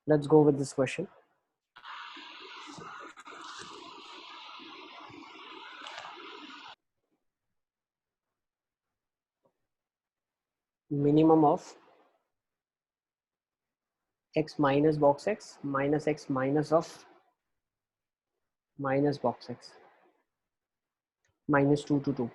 Let's go with this question. Minimum of x minus box x minus x minus of minus box x minus 2 to 2.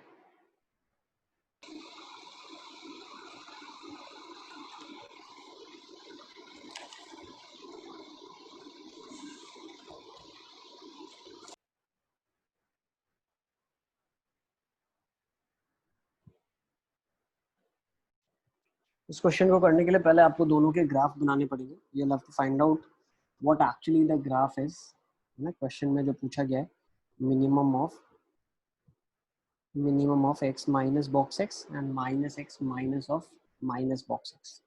इस question को करने के लिए पहले आपको दोनों के ग्राफ बनाने पड़ेंगे. You'll have to find out what actually the graph is. ना क्वेश्चन में जो पूछा गया है minimum of x minus box x and minus x minus of minus box x.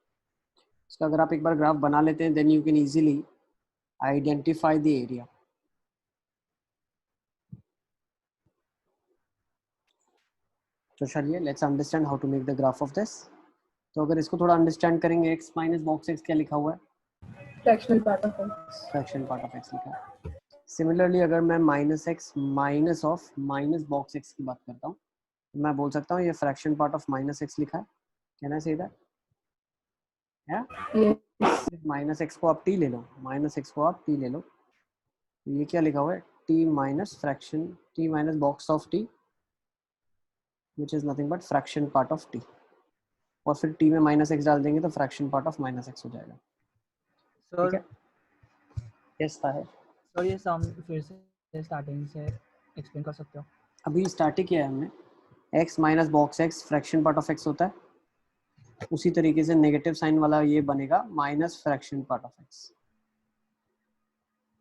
इसका अगर आप एक बार ग्राफ बना लेते हैं then you can easily identify the area. तो चलिए let's understand how to make the graph of this. तो अगर इसको थोड़ा अंडरस्टैंड करेंगे x माइनस बॉक्स x क्या लिखा हुआ है? Fractional part of x. Fraction part of x लिखा है. सिमिलरली अगर मैं minus x minus of minus box x की बात करता हूँ तो मैं बोल सकता हूँ ये fraction part of minus x लिखा है. Can I say that? Yes. Minus x को आप t ले लो, माइनस x को आप t ले लो तो ये क्या लिखा हुआ है? t minus fraction t minus box of t which is nothing but fraction part of t. और फिर t में माइनस x डाल देंगे तो fraction part of minus x हो जाएगा. ठीक है. यस है. सर ये सम फिर से स्टार्टिंग से एक्सप्लेन कर सकते हो? अभी स्टार्ट ही किया है हमने. x minus box x fraction part of x होता है. उसी तरीके से नेगेटिव साइन वाला ये बनेगा minus fraction part of x,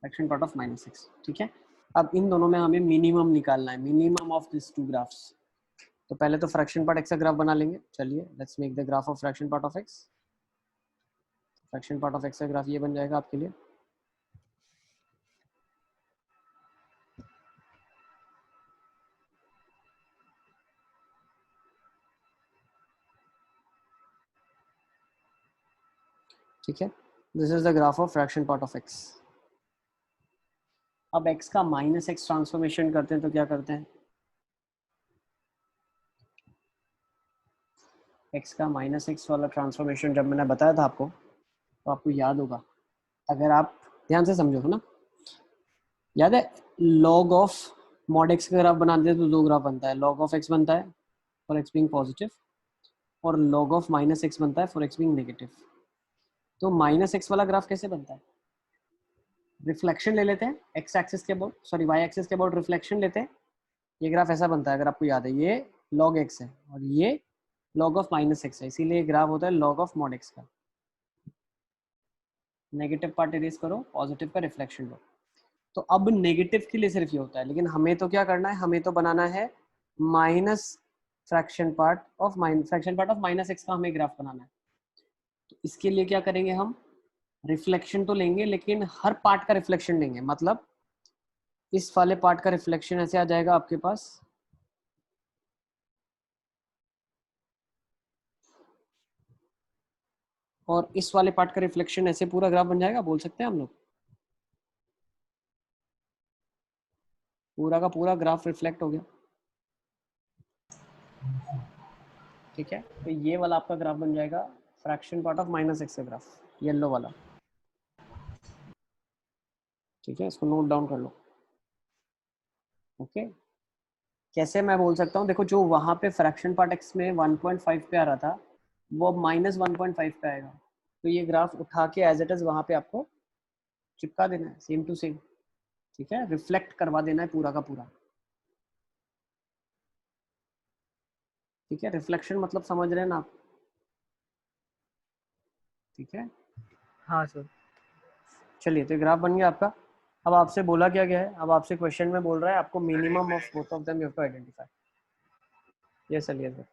fraction part of minus x. ठीक है. अब इन दोनों में हमें मिनिमम निकालना है, minimum of this two graphs. तो पहले तो फ्रैक्शन पार्ट x का ग्राफ बना लेंगे. चलिए let's make the graph of fraction part of x. Fraction part of x का ग्राफ ये बन जाएगा आपके लिए. ठीक है. This is the graph of fraction part of x. अब x का माइनस x ट्रांसफॉर्मेशन करते हैं तो क्या करते हैं? x का माइनस x वाला ट्रांसफॉर्मेशन जब मैंने बताया था आपको तो आपको याद होगा, अगर आप ध्यान से समझो ना, याद है log ऑफ mod x का ग्राफ बनाते हैं तो दो ग्राफ बनता है. log ऑफ x बनता है फॉर x बीइंग पॉजिटिव और log ऑफ माइनस x बनता है फॉर x बीइंग नेगेटिव. तो माइनस x वाला ग्राफ कैसे बनता है? रिफ्लेक्शन ले लेते हैं x एक्सिस के अबाउट, सॉरी y एक्सिस के अबाउट रिफ्लेक्शन लेते हैं. ये ग्राफ ऐसा बनता है अगर आपको याद है, ये log x है और ये log ऑफ माइनस x है, इसीलिए ग्राफ होता है log ऑफ mod x का. नेगेटिव पार्ट इरेज करो, पॉजिटिव का रिफ्लेक्शन लो. तो अब नेगेटिव के लिए सिर्फ ये होता है, लेकिन हमें तो क्या करना है, हमें तो बनाना है minus fraction part of minus x का हमें ग्राफ बनाना है. तो इसके लिए क्या करेंगे, हम रिफ्लेक्शन तो लेंगे लेकिन हर पार्ट का रिफ्लेक्शन लेंगे. मतलब इस वाले पार्ट का रिफ्लेक्शन ऐसे आ जाएगा आपके पास, और इस वाले पार्ट का रिफ्लेक्शन ऐसे पूरा ग्राफ बन जाएगा. बोल सकते हैं हम लोग पूरा का पूरा ग्राफ रिफ्लेक्ट हो गया. ठीक है. तो ये वाला आपका ग्राफ बन जाएगा fraction part of minus x का ग्राफ, येलो वाला. ठीक है, इसको नोट डाउन कर लो. ओके. कैसे मैं बोल सकता हूँ, देखो जो वहां पे फ्रैक्शन पार्ट x में 1.5 पे आ रहा था वो अब माइनस 1.5 पे आएगा. तो ये ग्राफ उठा के एज इट इज वहां पे आपको चिपका देना है, सेम टू सेम. ठीक है, रिफ्लेक्ट करवा देना है पूरा का पूरा. ठीक है, रिफ्लेक्शन मतलब समझ रहे हैं ना आप? ठीक है. हाँ सर. चलिए, तो ग्राफ बन गया आपका. अब आपसे बोला क्या गया है, अब आपसे क्वेश्चन में बोल रहा है आपको minimum of both of them you have to identify. Yes sir, yes sir.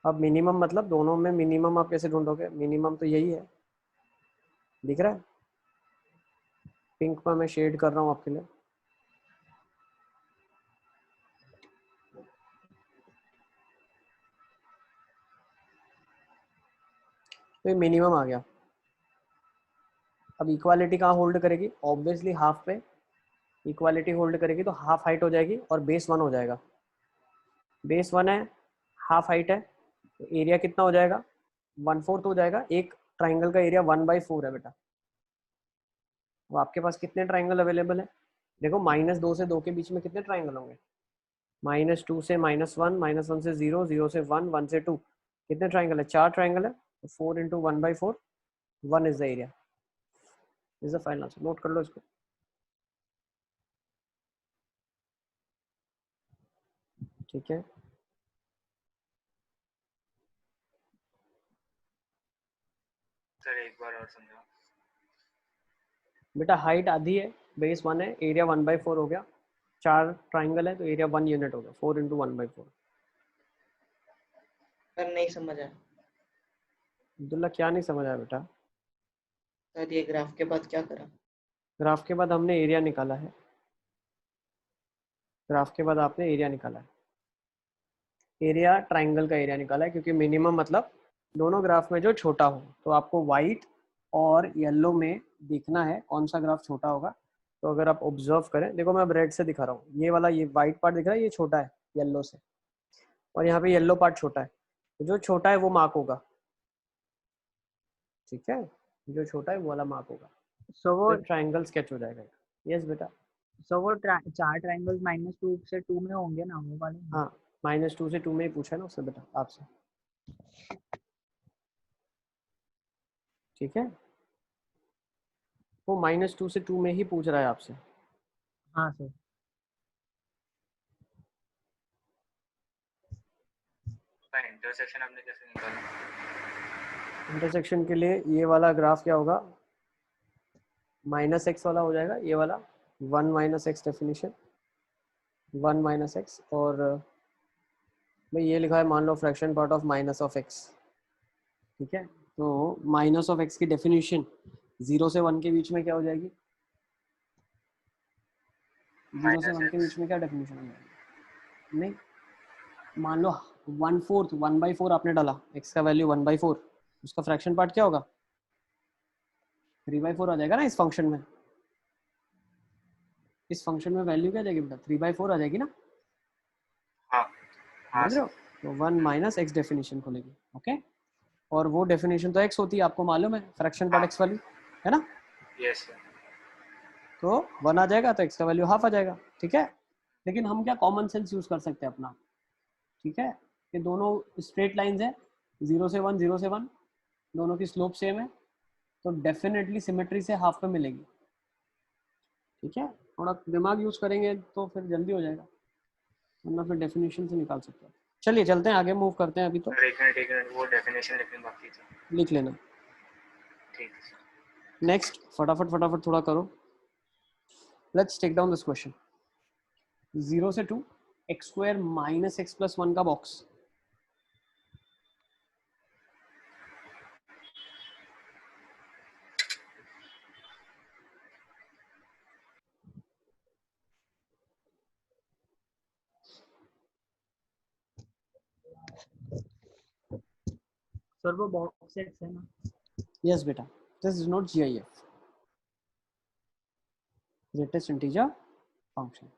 अब मिनिमम मतलब दोनों में मिनिमम आप कैसे ढूंढोगे? मिनिमम तो यही है, दिख रहा है पिंक में मैं शेड कर रहा हूँ आपके लिए. तो ये मिनिमम आ गया. अब इक्वालिटी कहाँ होल्ड करेगी? ऑब्वियसली हाफ पे इक्वालिटी होल्ड करेगी, तो हाफ हाइट हो जाएगी और बेस 1 हो जाएगा। बेस 1 है, हाफ हाइट है, तो एरिया कितना हो जाएगा? 1/4 हो जाएगा। एक ट्राइंगल का एरिया 1/4 है बेटा। वो आपके पास कितने ट्राइंगल अवेलेबल है? देखो -2 से 2 के बीच में कितने ट्राइंगल होंगे? -2 से -1, -1 से 0, 0 से 1, 1 से 2, कितने ट्राइंगल है? 4 ट्राइंगल है। 4 into 1/4, 1 is the area. Is the final answer. Note कर लो इसको। ठीक है, सर एक बार और समझाओ। बेटा हाइट आधी है, बेस 1 है, एरिया 1/4 हो गया। 4 ट्राइंगल है तो एरिया 1 यूनिट हो गया। 4 इंटू 1/4। सर नहीं समझ आया। अब्दुल्ला क्या नहीं समझ आया बेटा? सर ये ग्राफ के बाद क्या करा? ग्राफ के बाद हमने एरिया निकाला है। ग्राफ के बाद आपने एरिया निकाला है। एरिया ट्राइंगल का एरिया निकाला है, क्योंकि मिनिमम मतलब दोनों ग्राफ में जो छोटा हो। तो आपको वाइट और येलो में देखना है कौन सा ग्राफ छोटा होगा। तो अगर आप ऑब्जर्व करें, देखो मैं अब रेड से दिखा रहा हूँ, ये वाला, ये वाइट पार्ट दिख रहा है, ये छोटा है येलो से, और यहाँ पे येलो पार्ट छोटा है। तो जो छोटा है वो मार्क होगा। ठीक है, जो छोटा है वो वाला मार्क होगा, सो वो तो ट्राइंगल स्केच हो जाएगा। यस बेटा। चार ट्राइंगल्स -2 से 2 में होंगे ना, वो वाले? हाँ, -2 से 2 में ही पूछा है ना उससे बेटा आपसे। ठीक है, वो -2 से 2 में ही पूछ रहा है आपसे। हाँ सर। इंटरसेक्शन आपने कैसे निकाला? इंटरसेक्शन के लिए ये वाला ग्राफ क्या होगा? -x वाला हो जाएगा, ये वाला 1 - x डेफिनेशन, 1 - x। और भाई ये लिखा है, मान लो फ्रैक्शन पार्ट ऑफ -x। ठीक है, तो -x की डेफिनेशन 0 से 1 के बीच में क्या हो जाएगी? 0 से 1 के बीच में क्या डेफिनेशन हो जाएगी? नहीं, मान लो 1/4, 1/4 आपने डाला, x का वैल्यू 1/4, उसका फ्रैक्शन पार्ट क्या होगा? 3/4 आ जाएगा ना इस फंक्शन में। इस फंक्शन में वैल्यू क्या आ जाएगी बेटा? 3/4 आ जाएगी ना। हाँ हाँ समझ रहे हो? तो 1 - x डेफिनेशन खोलेगी। ओके, और वो डेफिनेशन तो x होती है, आपको मालूम है, फ्रैक्शन पार्ट x वाली, है ना। Yes sir. तो 1 आ जाएगा तो x का वैल्यू हाफ आ जाएगा। ठीक है, लेकिन हम क्या कॉमन सेंस यूज कर सकते हैं अपना। ठीक है, ये दोनों स्ट्रेट लाइंस है, 0 से 1, 0 से 1, दोनों की स्लोप सेम है, तो डेफिनेटली सिमेट्री से हाफ पे मिलेगी। ठीक है, थोड़ा दिमाग यूज करेंगे तो फिर जल्दी हो जाएगा, वरना फिर डेफिनेशन से निकाल सकते हैं। चलिए चलते हैं आगे, मूव करते हैं। अभी तो सर एक मिनट, वो डेफिनेशन लिखनी बाकी थी। लिख लेना। ठीक है सर। नेक्स्ट, फटाफट फटाफट थोड़ा करो। Let's take down this question. 0 से 2, x² - x+1 का बॉक्स। सर वो बॉक्स एक्स है ना? यस बेटा, this is not GIF, greatest integer function.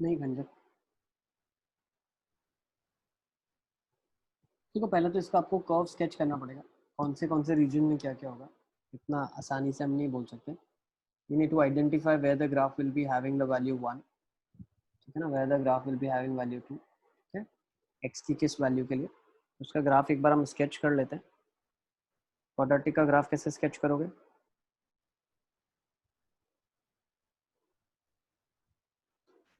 नहीं भंजक, देखो पहले तो इसका आपको कर्व स्केच करना पड़ेगा, कौन से रीजन में क्या क्या होगा। इतना आसानी से हम नहीं बोल सकते। You need to identify where the graph will be having the value 1. ठीक है ना, where the graph will be having value 2, ठीक है, एक्स की किस वैल्यू के लिए। उसका ग्राफ एक बार हम स्केच कर लेते हैं। क्वाड्रेटिक का ग्राफ कैसे स्केच करोगे?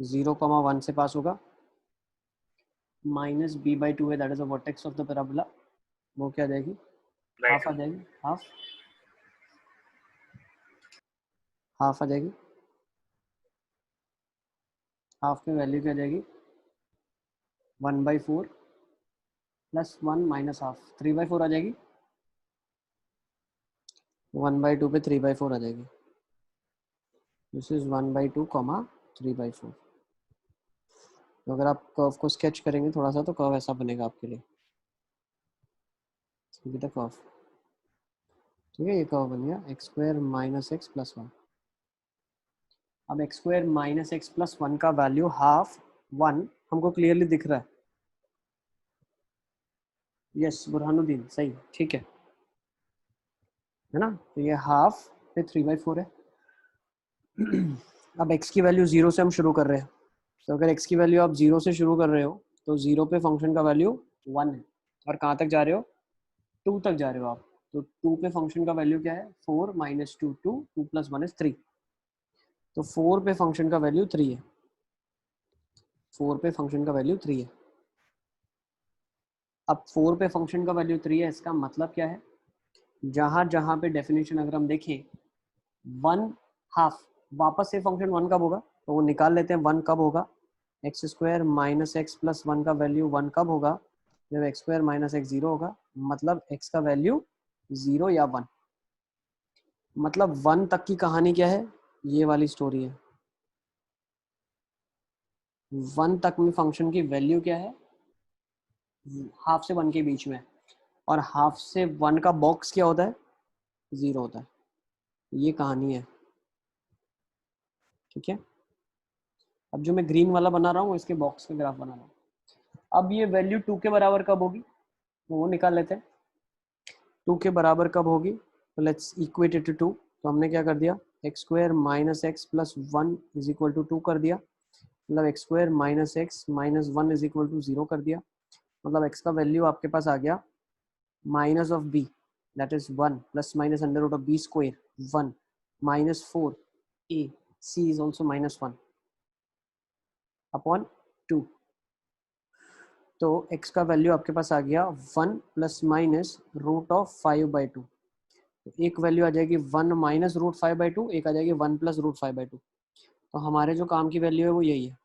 जीरो कॉमा वन से पास होगा, माइनस बी बाई टू है, that is the vertex of the parabola, वो क्या आ जाएगी? बाई हाफ आ टू। जाएगी, हाफ हाफ आ जाएगी। हाफ में वैल्यू क्या आ जाएगी? 1/4 प्लस 1 माइनस हाफ, 3/4 आ जाएगी। 1/2 पे 3/4 आ जाएगी। This is 1/2 comma 3/4। तो अगर आप कर्व को स्केच करेंगे थोड़ा सा, तो कर्व ऐसा बनेगा आपके लिए, ठीक है कर्व, ठीक है, ये कर्व बन गया x square minus x plus one. अब x square minus x plus one का वैल्यू हाफ 1 हमको क्लियरली दिख रहा है। यस बुरहानुद्दीन, सही, ठीक है ना। तो ये हाफ पे 3/4 है। अब x की वैल्यू 0 से हम शुरू कर रहे हैं, तो अगर x की वैल्यू आप 0 से शुरू कर रहे हो तो 0 पे फंक्शन का वैल्यू 1 है, और कहाँ तक जा रहे हो? 2 तक जा रहे हो आप, तो 2 पे फंक्शन का वैल्यू क्या है? 4 माइनस 2 2, 2 प्लस 1 इज 3, तो 4 पे फंक्शन का वैल्यू 3 है। 4 पे फंक्शन का वैल्यू 3 है। अब 4 पे फंक्शन का वैल्यू 3 है, इसका मतलब क्या है? जहां जहां पे डेफिनेशन अगर हम देखें, 1 हाफ, वापस से फंक्शन 1 कब होगा? तो वो निकाल लेते हैं 1 कब होगा। X square minus x plus 1 का वैल्यू 1 कब होगा? जब एक्स स्क्वायर माइनस एक्स 0 होगा, मतलब x का वैल्यू 0 या 1। मतलब 1 तक की कहानी क्या है? ये वाली स्टोरी है। 1 तक में फंक्शन की वैल्यू क्या है? हाफ से 1 के बीच में, और हाफ से 1 का बॉक्स क्या होता है? 0 होता है। ये कहानी है, ठीक है। अब जो मैं ग्रीन वाला बना रहा हूँ, इसके बॉक्स का ग्राफ बना रहा हूँ। अब ये वैल्यू 2 के बराबर कब होगी, वो निकाल लेते हैं। 2 के बराबर कब होगी? तो लेट्स इक्वेट इट टू 2। तो हमने क्या कर दिया? X square minus x plus 1 is equal to 2 कर दिया, मतलब x square minus x minus 1 is equal to 0 कर दिया। मतलब एक्स का वैल्यू आपके पास आ गया minus of b, that is 1 plus minus under root of b square 1 minus 4 a c is also minus 1 upon 2। तो x का वैल्यू आपके पास आ गया 1 प्लस माइनस रूट ऑफ 5/2। तो एक वैल्यू आ जाएगी 1 माइनस रूट 5/2, एक आ जाएगी 1 प्लस रूट 5/2। तो हमारे जो काम की वैल्यू है वो यही है,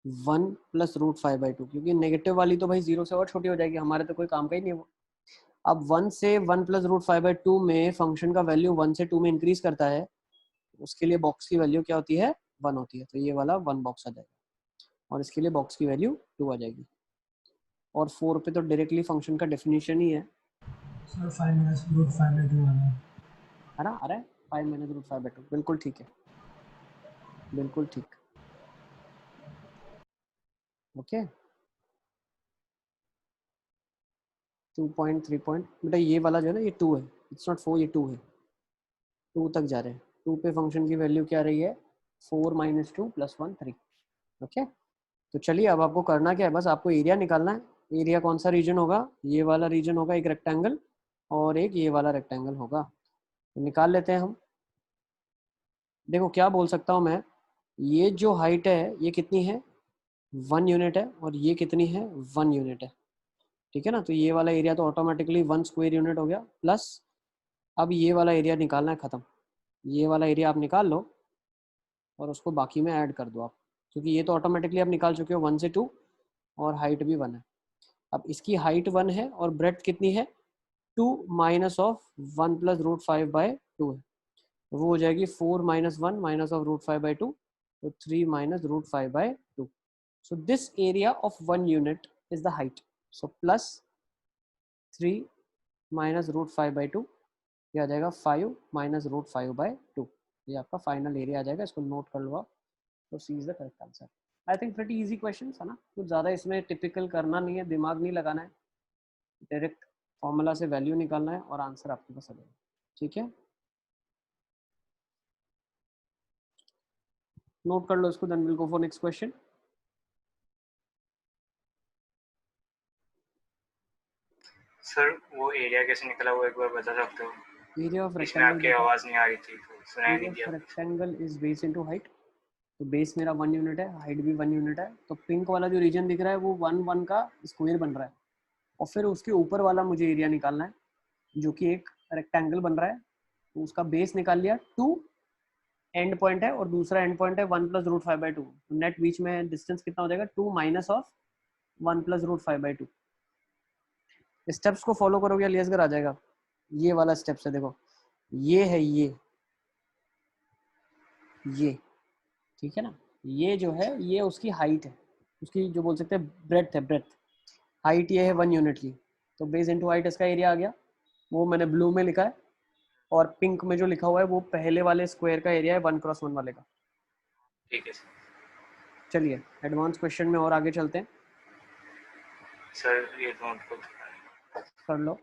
1 प्लस रूट 5/2, क्योंकि नेगेटिव वाली तो भाई 0 से और छोटी हो जाएगी, हमारे तो कोई काम का ही नहीं है वो। अब 1 से 1 प्लस रूट 5/2 में फंक्शन का वैल्यू 1 से 2 में इंक्रीज करता है, उसके लिए बॉक्स की वैल्यू क्या होती है? 1 होती है। तो ये वाला 1 बॉक्स आ जाएगा, और इसके लिए बॉक्स की वैल्यू 2 आ जाएगी। और 4 पे तो डायरेक्टली फंक्शन का डेफिनेशन ही है सर 5 माइनस रूट 5/2 आना ना, आ रहा है 5 माइनस रूट 5/2, बिल्कुल ठीक है, बिल्कुल ठीक, ओके। 2.3 पॉइंट बेटा, ये वाला जो है ना, ये 2 है, इट्स नॉट 4, ये 2 है, 2 तक जा रहे हैं। 2 पे फंक्शन की वैल्यू क्या रही है? 4 माइनस 2 प्लस 1 3, ओके। तो चलिए अब आपको करना क्या है, बस आपको एरिया निकालना है। एरिया कौन सा रीजन होगा? ये वाला रीजन होगा, एक रेक्टेंगल, और एक ये वाला रेक्टेंगल होगा। तो निकाल लेते हैं हम। देखो क्या बोल सकता हूँ मैं, ये जो हाइट है ये कितनी है? 1 यूनिट है, और ये कितनी है? 1 यूनिट है, ठीक है ना। तो ये वाला एरिया तो ऑटोमेटिकली 1 स्क्वायर यूनिट हो गया, प्लस अब ये वाला एरिया निकालना है, खत्म। ये वाला एरिया आप निकाल लो और उसको बाकी में ऐड कर दो आप, क्योंकि ये तो ऑटोमेटिकली आप निकाल चुके हो 1 से 2, और हाइट भी 1 है। अब इसकी हाइट 1 है और ब्रेड्थ कितनी है? 2 माइनस ऑफ 1 प्लस रूट 5/2 है, तो वो हो जाएगी 4 माइनस 1 माइनस ऑफ रूट 5/2, तो 3 minus root 5/2। So this area of 1 unit is the height. So plus 3 minus root 5/2, ये आ जाएगा 5 minus root 5/2। ये आपका फाइनल एरिया आ जाएगा, इसको नोट कर लो आप। तो C is the correct answer. I think pretty easy question है ना, कुछ ज़्यादा इसमें टिपिकल करना नहीं है, दिमाग नहीं लगाना है, डायरेक्ट फॉर्मूला से वैल्यू निकालना है और आंसर आपके पास आ जाएगा, ठीक है। नोट कर लो इसको, then will go for next question. Sir वो एरिया कैसे निकला वो एक बार बता सकते हो? एरिया ऑफ इसमें आपकी रेक्टेंगल, आवाज नहीं आ रही थी तो सुनाई एरिया नहीं ऑफ दिया। Rectangle is base into height. तो बेस मेरा 1 यूनिट है, हाइट भी 1 यूनिट है, तो पिंक वाला जो रीजन दिख रहा है वो 1 1 का स्क्वायर बन रहा है, और फिर उसके ऊपर वाला मुझे एरिया निकालना है जो कि एक रेक्टेंगल बन रहा है। तो उसका बेस निकाल लिया, 2 एंड पॉइंट है और दूसरा एंड पॉइंट है 1 + √5/2। तो नेट बीच में डिस्टेंस कितना हो जाएगा, 2 माइनस ऑफ 1 + √5/2। स्टेप्स को फॉलो करोगे अलियासगर आ जाएगा। ये वाला स्टेप्स है, देखो ये है, ये ठीक है ना, ये जो है ये उसकी हाइट है, उसकी जो बोल सकते हैं ब्रेड्थ है, ब्रेड्थ। हाइट ये है 1 यूनिट की, तो बेस इनटू हाइट इसका एरिया आ गया, वो मैंने ब्लू में लिखा है, और पिंक में जो लिखा हुआ है वो पहले वाले स्क्वायर का एरिया है 1 × 1 वाले का। ठीक है सर। चलिए एडवांस क्वेश्चन में और आगे चलते हैं, सर ये नोट को कर लो।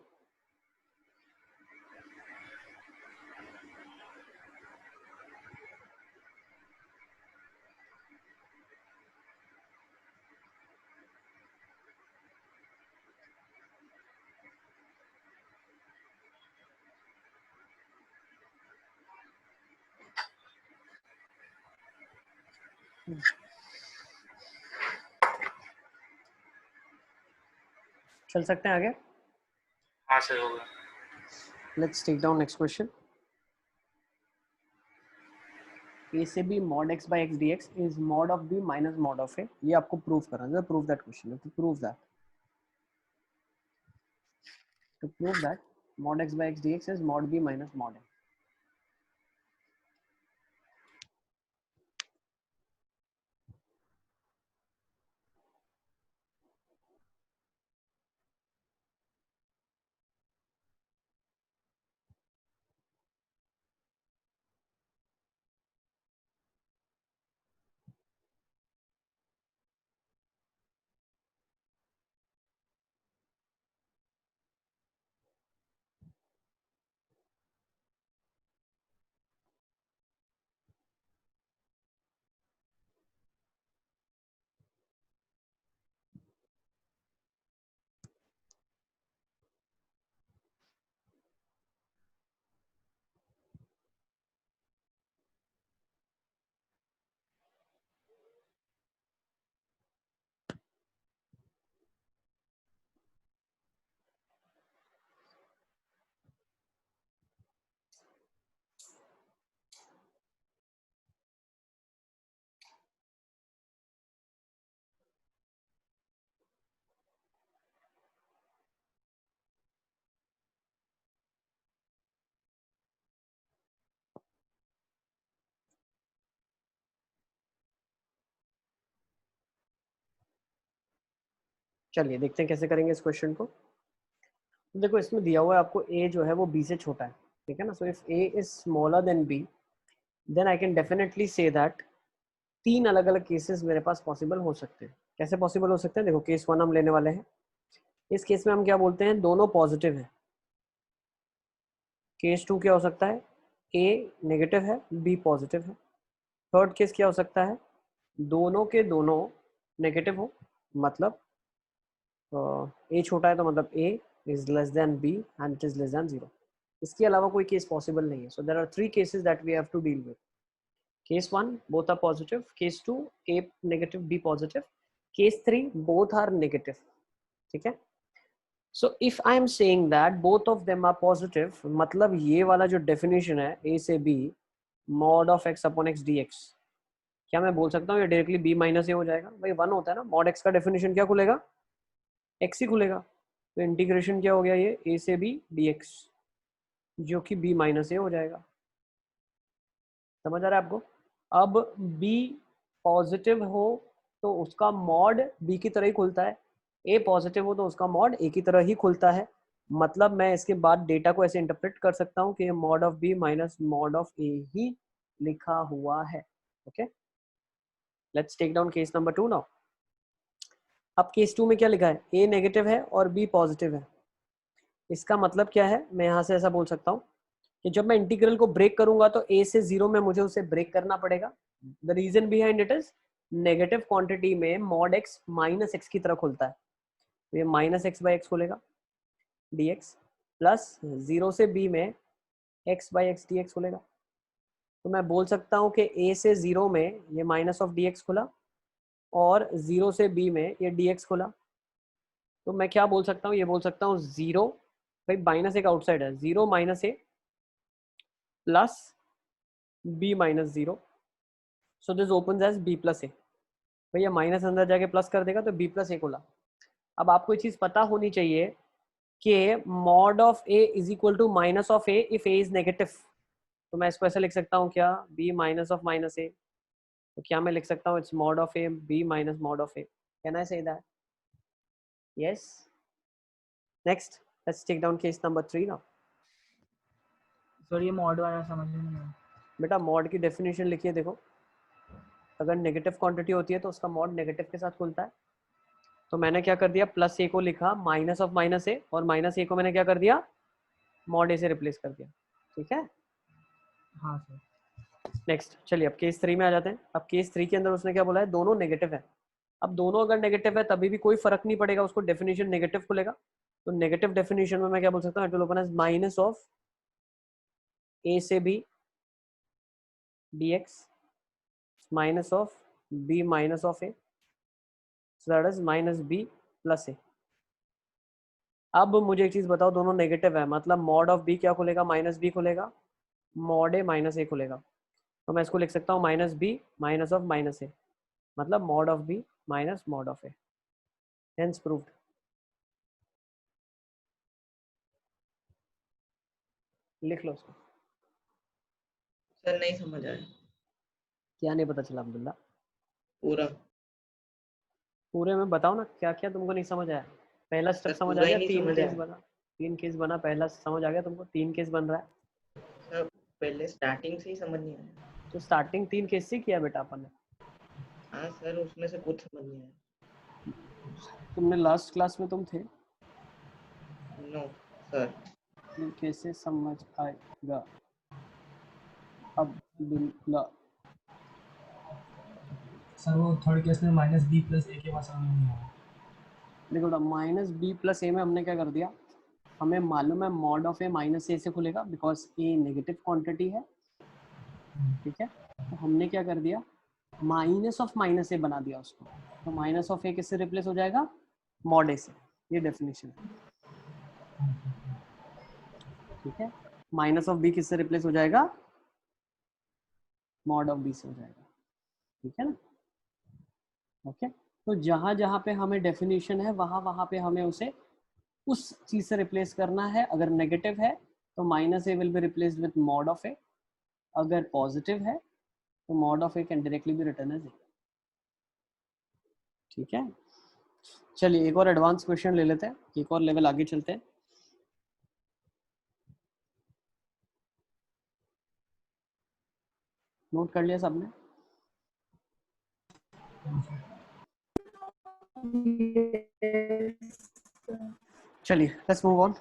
चल सकते हैं आगे। हाँ सर होगा। Let's take down next question. A से b mod x by x dx is mod of b minus mod of a। ये आपको प्रूव करना है, prove that question, to prove that mod x by x dx is mod b minus mod a। चलिए देखते हैं कैसे करेंगे इस क्वेश्चन को। देखो इसमें दिया हुआ है आपको a जो है वो b से छोटा है, ठीक है ना। So if a is smaller than b, then I can definitely say that 3 अलग अलग केसेस मेरे पास पॉसिबल हो सकते हैं। कैसे पॉसिबल हो सकते हैं, देखो केस 1 हम लेने वाले हैं। इस केस में हम क्या बोलते हैं, दोनों पॉजिटिव है। केस 2 क्या हो सकता है, a नेगेटिव है b पॉजिटिव है। थर्ड केस क्या हो सकता है, दोनों के दोनों नेगेटिव हो, मतलब a छोटा है तो मतलब a is less than b and it is less than 0। इसके अलावा कोई केस पॉसिबल नहीं है। So there are 3 cases that we have to deal with. Case 1 both are positive, case 2 a negative b positive, case 3 both are negative, ठीक है। So if I am saying that both of them are positive, मतलब ये वाला जो definition है a से b mod of x upon x dx, क्या मैं बोल सकता हूँ ये डायरेक्टली b माइनस ए हो जाएगा। भाई 1 होता है ना, mod x का डेफिनेशन क्या खुलेगा, x ही खुलेगा। तो इंटीग्रेशन क्या हो गया, ये a से b dx जो कि b माइनस ए हो जाएगा। समझ आ रहा है आपको। अब b पॉजिटिव हो तो उसका मॉड b की तरह ही खुलता है, a पॉजिटिव हो तो उसका मॉड a की तरह ही खुलता है। मतलब मैं इसके बाद डेटा को ऐसे इंटरप्रेट कर सकता हूँ कि mod of b minus mod of a ही लिखा हुआ है। Okay, let's take down case number 2 now. अब केस 2 में क्या लिखा है, a नेगेटिव है और b पॉजिटिव है। इसका मतलब क्या है, मैं यहाँ से ऐसा बोल सकता हूँ कि जब मैं इंटीग्रल को ब्रेक करूंगा तो a से 0 में मुझे उसे ब्रेक करना पड़ेगा, the reason behind it is negative quantity में मॉड एक्स माइनस एक्स की तरह खुलता है, तो ये माइनस एक्स बाई एक्स खुलेगा dx प्लस 0 से b में x by x d x खुलेगा। तो मैं बोल सकता हूँ कि a से 0 में ये माइनस ऑफ dx खुला और 0 से b में ये dx खुला। तो मैं क्या बोल सकता हूँ, ये बोल सकता हूँ 0, भाई माइनस एक आउटसाइड है, 0 minus a plus b minus 0, so this opens as b plus a. भैया माइनस अंदर जाके प्लस कर देगा तो b प्लस ए खुला। अब आपको ये चीज़ पता होनी चाहिए कि mod of a is equal to minus of a if a is negative. तो मैं इसको ऐसे लिख सकता हूँ क्या, b minus of minus a। तो क्या मैं लिख सकता हूँ, it's mod of a b minus mod of a। Can I say that? Yes. Next let's take down case number 3 now. Sir ये मॉड वाला समझ में नहीं आया। बेटा मॉड की डेफिनेशन लिखिए, देखो अगर नेगेटिव क्वांटिटी होती है तो उसका मॉड नेगेटिव के साथ खुलता है। तो मैंने क्या कर दिया, प्लस ए को लिखा माइनस ऑफ माइनस ए, और माइनस ए को मैंने क्या कर दिया, मॉड ए से रिप्लेस कर दिया। ठीक है, हाँ सर। नेक्स्ट चलिए अब केस 3 में आ जाते हैं। अब केस 3 के अंदर उसने क्या बोला है, दोनों नेगेटिव है। अब दोनों अगर नेगेटिव है तभी भी कोई फर्क नहीं पड़ेगा, उसको डेफिनेशन नेगेटिव खुलेगा। तो नेगेटिव डेफिनेशन में मैं क्या बोल सकता हूँ, it will open as minus of a से b dx minus of b minus of a, so that is minus b plus a। अब मुझे एक चीज बताओ, दोनों नेगेटिव है मतलब मॉड ऑफ b क्या खुलेगा, माइनस b खुलेगा, मॉड a माइनस a खुलेगा। तो मैं इसको लिख सकता हूँ minus b minus of minus a, मतलब mod of b minus mod of a। Hence proved. लिख लो उसको। सर नहीं समझ आया क्या नहीं पता चला अब्दुल्ला? पूरा। पूरे में बताओ ना क्या क्या तुमको नहीं समझ आया। पहला स्टेप सर समझ आ पूरा ही गया, नहीं तीन समझ केस आया। बना, 3 केस बना, पहला समझ आ गया तुमको, 3 केस बन रहा है। सर पहले स्टार्टिंग से ही समझ नहीं आया। तो स्टार्टिंग 3 केस से किया बेटा अपन ने। हाँ सर उसमें से कुछ समझ नहीं आया। तुमने लास्ट क्लास में तुम थे, नो सर। कैसे समझ आएगा अब्दुल्ला? सर वो थर्ड केस में माइनस बी प्लस ए के पास समझ नहीं आया। देखो बेटा माइनस बी प्लस ए में हमने क्या कर दिया, हमें मालूम है मॉड ऑफ ए माइनस ए से खुलेगा बिकॉज ए नेगेटिव क्वांटिटी है। ठीक है, तो हमने क्या कर दिया, माइनस ऑफ माइनस ए बना दिया उसको। तो माइनस ऑफ ए किससे रिप्लेस हो जाएगा, मॉड ए से। ये डेफिनेशन है। ठीक है, माइनस ऑफ बी किससे रिप्लेस हो जाएगा, मॉड ऑफ बी से हो जाएगा। ठीक है ना, ओके। तो जहां जहां पे हमें डेफिनेशन है वहां वहां पे हमें उसे उस चीज से रिप्लेस करना है। अगर नेगेटिव है तो minus a will be replaced with mod of a, अगर पॉजिटिव है तो mod of a can directly be written as a. ठीक है, चलिए एक और एडवांस क्वेश्चन ले लेते हैं, एक और लेवल आगे चलते हैं। नोट कर लिया सबने? चलिए let's move on.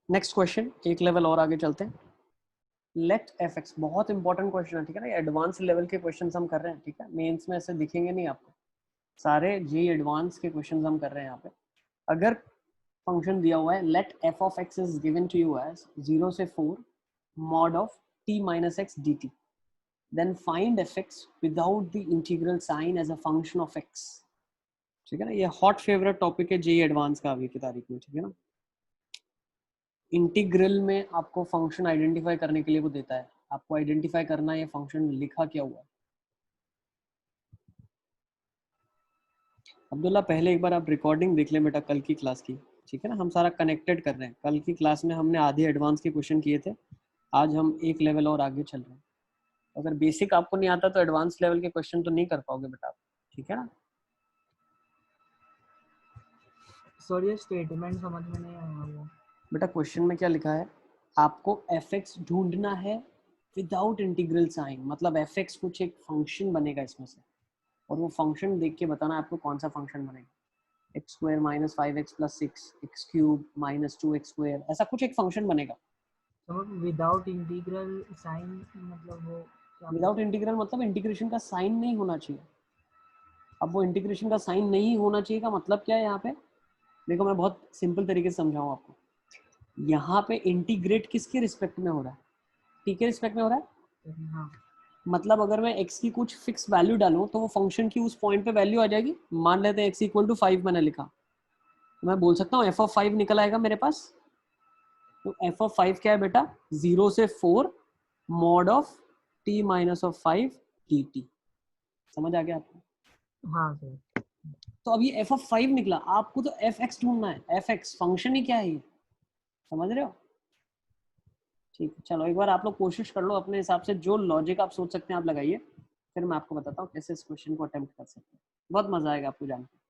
Next question, एक लेवल और आगे चलते हैं। लेट एफ एक्स, बहुत इंपॉर्टेंट क्वेश्चन है। ठीक है ना, एडवांस लेवल के क्वेश्चन हम कर रहे हैं। ठीक है, मेंस में ऐसे दिखेंगे नहीं आपको, सारे जी एडवांस के क्वेश्चन हम कर रहे हैं यहाँ पे। अगर फंक्शन दिया हुआ है let f of x is given to you as 0 से 4 mod of t minus x d t, then find f x without the integral sign as a function of x. ठीक है ना, ये हॉट फेवरेट टॉपिक है जी advance का अभी की तारीख में। ठीक है ना, इंटीग्रल में आपको फंक्शन आइडेंटिफाई करने के लिए वो देता है, आपको आइडेंटिफाई करना है ये फंक्शन लिखा क्या हुआ है। अब्दुल्ला पहले एक बार आप रिकॉर्डिंग देख लें बेटा कल की क्लास की। ठीक है ना, हम सारा कनेक्टेड कर रहे हैं। कल की क्लास में हमने आधे एडवांस के क्वेश्चन किए थे, आज हम एक लेवल और आगे चल रहे हैं। अगर बेसिक आपको नहीं आता तो एडवांस लेवल के क्वेश्चन तो नहीं कर पाओगे बेटा आप। ठीक है ना, सर ये स्टेटमेंट समझ में नहीं आया वो। बेटा क्वेश्चन में क्या लिखा है, आपको एफ एक्स ढूंढना है विदाउट इंटीग्रल साइन, मतलब एफ एक्स कुछ एक फंक्शन बनेगा इसमें से, और वो फंक्शन देख के बताना है आपको कौन सा फंक्शन बनेगा। X square minus 5x plus 6, x cube minus 2x square, ऐसा कुछ एक फंक्शन बनेगा। तो विदाउट इंटीग्रल साइन मतलब वो क्या विदाउट इंटीग्रल मतलब इंटीग्रेशन का साइन नहीं होना चाहिए। अब वो इंटीग्रेशन का साइन नहीं होना चाहिए का मतलब क्या है यहाँ पे? देखो मैं बहुत सिंपल तरीके से समझाऊँ आपको। यहाँ पे इंटीग्रेट किसके रिस्पेक्ट में हो रहा है? टी के रिस्पेक्ट में हो रहा है। हाँ मतलब अगर मैं x की कुछ फिक्स वैल्यू डालूं तो वो फंक्शन की उस पॉइंट पे वैल्यू आ जाएगी। मान लेते हैं x इक्वल टू 5 मैंने लिखा, तो मैं बोल सकता हूँ f(5) निकल आएगा मेरे पास। तो f(5) क्या है बेटा? 0 से 4 mod of t minus of 5 dt। समझ आ गया आपको? हाँ सर। तो अब ये f(5) निकला, आपको तो fx ढूंढना है। fx फंक्शन ही क्या है ये, समझ रहे हो? ठीक है, चलो एक बार आप लोग कोशिश कर लो अपने हिसाब से, जो लॉजिक आप सोच सकते हैं आप लगाइए, फिर मैं आपको बताता हूँ कैसे इस क्वेश्चन को अटेम्प्ट कर सकते हैं। बहुत मजा आएगा आपको जान के।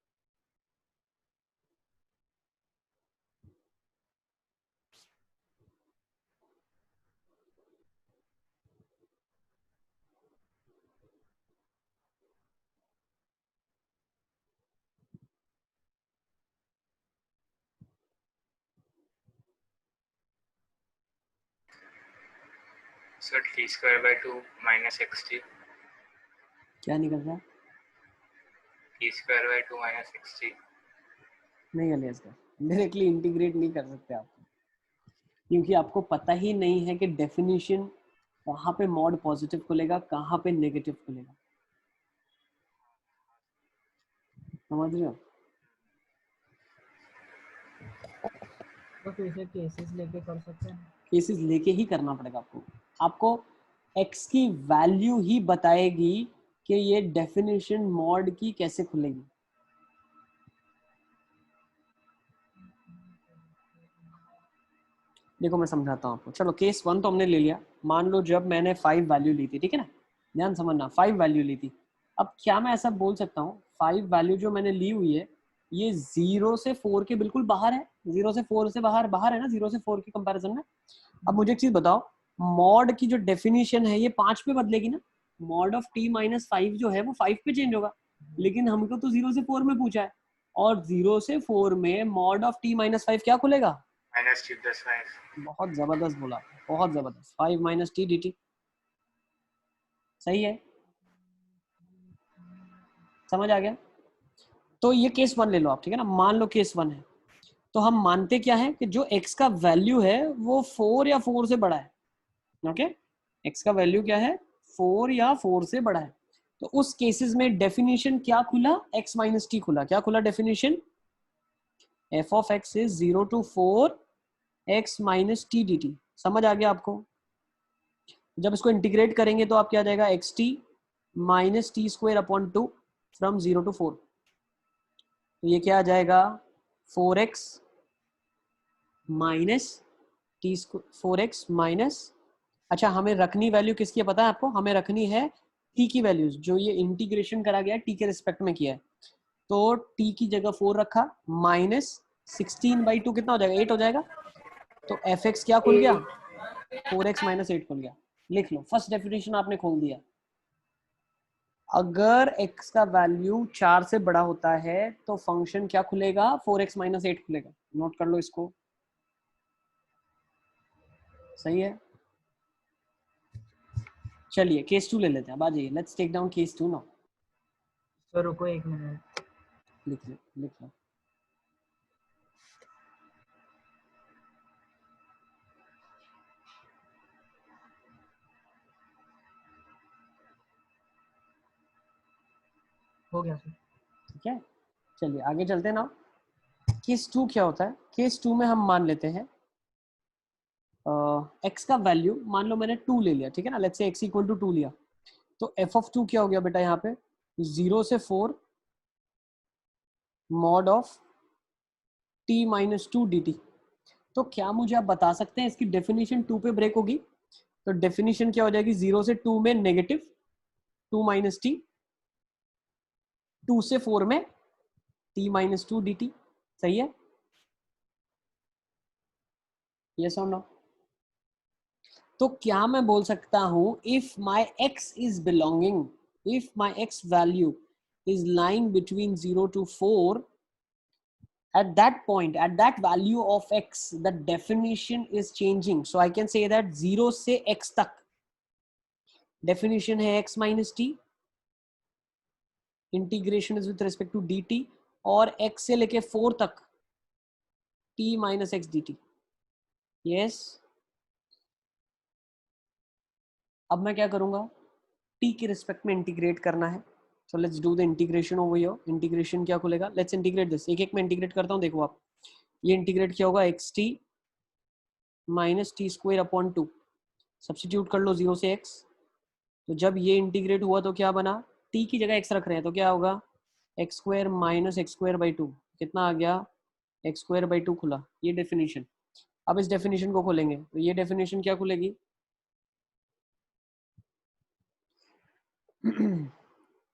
Sir t square by 2 minus xt। क्या निकल रहा है? t square by 2 minus xt। नहीं अलियास का डायरेक्टली इंटीग्रेट नहीं कर सकते आप, क्योंकि आपको पता ही नहीं है कि डेफिनेशन कहाँ पे मॉड पॉजिटिव खुलेगा, कहाँ पे नेगेटिव खुलेगा। समझ रहे हो? तो फिर से केसेस लेके कर सकते हैं। केसेस लेके ही करना पड़ेगा आपको। आपको x की वैल्यू ही बताएगी कि ये डेफिनेशन मॉड की कैसे खुलेगी। देखो मैं समझाता हूँ आपको। चलो केस 1 तो हमने ले लिया। मान लो जब मैंने 5 वैल्यू ली थी, ठीक है ना, ध्यान समझना, 5 वैल्यू ली थी। अब क्या मैं ऐसा बोल सकता हूँ 5 वैल्यू जो मैंने ली हुई है ये 0 से 4 के बिल्कुल बाहर है? 0 से 4 से बाहर बाहर है ना, 0 से 4 के कंपैरिजन में। अब मुझे एक चीज बताओ, मॉड की जो डेफिनेशन है ये 5 पे बदलेगी ना। मॉड ऑफ t माइनस 5 जो है वो 5 पे चेंज होगा, लेकिन हमको तो 0 से 4 में पूछा है, और 0 से 4 में मॉड ऑफ t माइनस 5 क्या खुलेगा? Minus t plus 5। बहुत जबरदस्त बोला, बहुत जबरदस्त। 5 माइनस टी डी टी, सही है, समझ आ गया? तो ये केस 1 ले लो आप, ठीक है ना। मान लो केस 1 है, तो हम मानते क्या है कि जो x का वैल्यू है वो 4 या 4 से बड़ा है। ओके, x का वैल्यू क्या है? 4 या 4 से बड़ा है। तो उस केसेस में डेफिनेशन क्या खुला? x माइनस टी खुला। क्या खुला definition? f of x is 0 to 4 x minus T d T. समझ आ गया आपको? जब इसको इंटीग्रेट करेंगे तो आप क्या आ जाएगा? X T minus t square upon 2 from 0 to 4। तो ये क्या आ जाएगा? 4x minus T, 4x minus, अच्छा हमें रखनी वैल्यू किसकी है पता है आपको? हमें रखनी है t की वैल्यूज, जो ये इंटीग्रेशन करा गया t के रिस्पेक्ट में किया है। तो t की जगह 4 रखा, माइनस 16/2 कितना हो जाएगा? 8 हो जाएगा। तो fx क्या खुल गया? 4x माइनस 8 खुल गया। लिख लो, फर्स्ट डेफिनेशन आपने खोल दिया। अगर x का वैल्यू 4 से बड़ा होता है तो फंक्शन क्या खुलेगा? 4x माइनस 8 खुलेगा। नोट कर लो इसको, सही है। चलिए केस 2 ले लेते हैं। अब आ जाइए, let's take down case 2 now. तो रुको 1 मिनट। लिख लो, लिख लो। हो गया सर। ठीक है, चलिए आगे चलते हैं ना। केस 2 क्या होता है? केस 2 में हम मान लेते हैं x का वैल्यू, मान लो मैंने 2 ले लिया, ठीक है ना। Let's say x equal to 2 लिया, तो f ऑफ 2 क्या हो गया बेटा? यहाँ पे 0 से 4 mod of t minus 2 dt। तो क्या मुझे आप बता सकते हैं इसकी डेफिनेशन 2 पे ब्रेक होगी? तो डेफिनेशन क्या हो जाएगी? 0 से 2 में नेगेटिव 2 माइनस टी, 2 से 4 में t माइनस 2 dt। सही है, यस और नो? तो क्या मैं बोल सकता हूं if my x is belonging, if my x value is lying between 0 to 4 at that point, at that value of x, the definition is changing. So I can say that 0 से x तक definition है x minus t, integration is with respect to dt, और x से लेके 4 तक t minus x dt. yes. अब मैं क्या करूंगा, t के रिस्पेक्ट में इंटीग्रेट करना है. So let's do the integration over here. Integration क्या खुलेगा, let's integrate this. एक एक में इंटीग्रेट करता हूँ. देखो आप, ये इंटीग्रेट क्या होगा, xt minus t square upon 2. Substitute कर लो 0 से x. तो जब ये इंटीग्रेट हुआ तो क्या बना, t की जगह x रख रहे हैं तो क्या होगा, x square minus x square by 2. कितना आ गया, एक्स स्क्वायर बाई 2 खुला. ये डेफिनेशन. अब इस डेफिनेशन को खोलेंगे तो ये डेफिनेशन क्या खुलेगी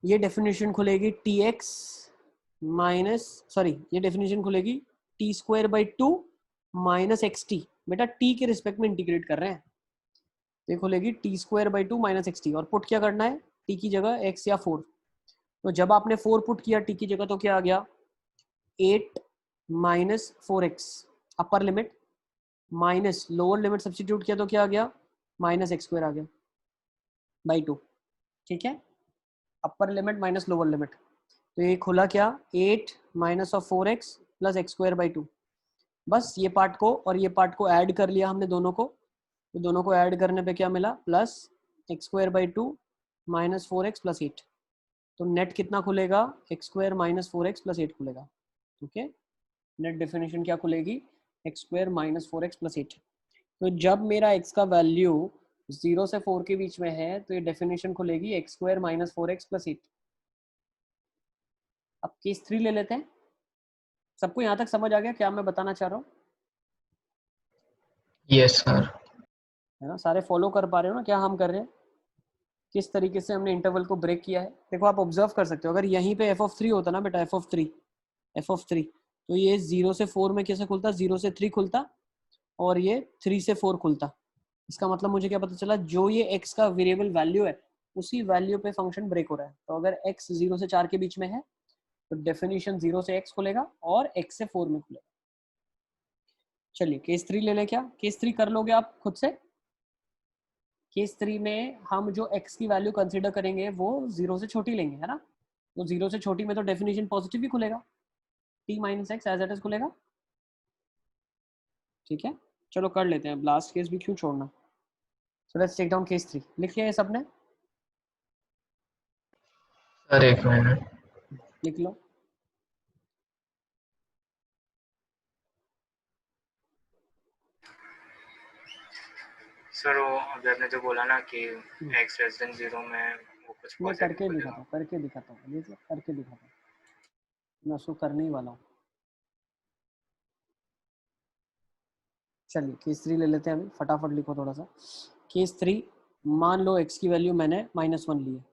ये डेफिनेशन खुलेगी टी एक्स माइनस, सॉरी ये डेफिनेशन खुलेगी T square by 2 minus x T. बेटा टी के रिस्पेक्ट में इंटीग्रेट कर रहे हैं तो ये खुलेगी T square by 2 minus x T. और पुट क्या करना है, टी की जगह x या 4. तो जब आपने 4 पुट किया टी की जगह तो क्या आ गया, 8 minus 4x upper limit minus lower limit substitute किया तो क्या आ गया, माइनस एक्स स्क्वायर आ गया बाई 2. ठीक है, upper limit minus lower limit. तो ये खुला क्या, 8 minus of 4x plus x square by 2. बस ये पार्ट को और ये पार्ट को ऐड कर लिया हमने दोनों को. तो दोनों को ऐड करने पे क्या मिला, plus x square by 2 minus 4x plus 8. तो नेट कितना खुलेगा, x square minus 4x plus 8 खुलेगा. ओके, नेट डेफिनेशन क्या खुलेगी, x square minus 4x plus 8. तो जब मेरा x का वैल्यू 0 से 4 के बीच में है तो ये डेफिनेशन खुलेगी x square minus 4x plus 8. अब केस 3 ले लेते हैं. सबको यहाँ तक समझ आ गया क्या मैं बताना चाह रहा हूँ, यस सर. है ना, सारे फॉलो कर पा रहे हो ना क्या हम कर रहे हैं, किस तरीके से हमने इंटरवल को ब्रेक किया है. देखो आप ऑब्जर्व कर सकते हो, अगर यहीं पे f(3) होता ना बेटा, f(3) तो ये 0 से 4 में कैसे खुलता, 0 से 3 खुलता और ये 3 से 4 खुलता. इसका मतलब मुझे क्या पता चला, जो ये x का वेरिएबल वैल्यू है उसी वैल्यू पे फंक्शन ब्रेक हो रहा है. तो अगर x 0 से 4 के बीच में है तो डेफिनेशन 0 से x खुलेगा और x से 4 में खुलेगा. चलिए केस 3 ले लें. क्या केस 3 कर लोगे आप खुद से. केस 3 में हम जो x की वैल्यू कंसीडर करेंगे वो 0 से छोटी लेंगे, है ना. तो 0 से छोटी में तो डेफिनेशन पॉजिटिव ही खुलेगा, t minus x as it is खुलेगा. ठीक है, चलो कर लेते हैं, लास्ट केस भी क्यों छोड़ना. So let's take down case 3. लिख लिया ये सबने, सर एक मिनट. लिख लो. सर वो अभी आपने जो बोला ना कि x लेस देन 0 में वो कुछ मैं पॉजिटिव करके खुलेगा. दिखाता हूँ, करके दिखाता हूँ, ये करके दिखाता हूँ, मैं उसको करने ही वाला हूँ. चलिए केस 3 ले लेते हैं अभी, फटाफट लिखो थोड़ा सा. केस 3, मान लो x की वैल्यू मैंने -1 ली है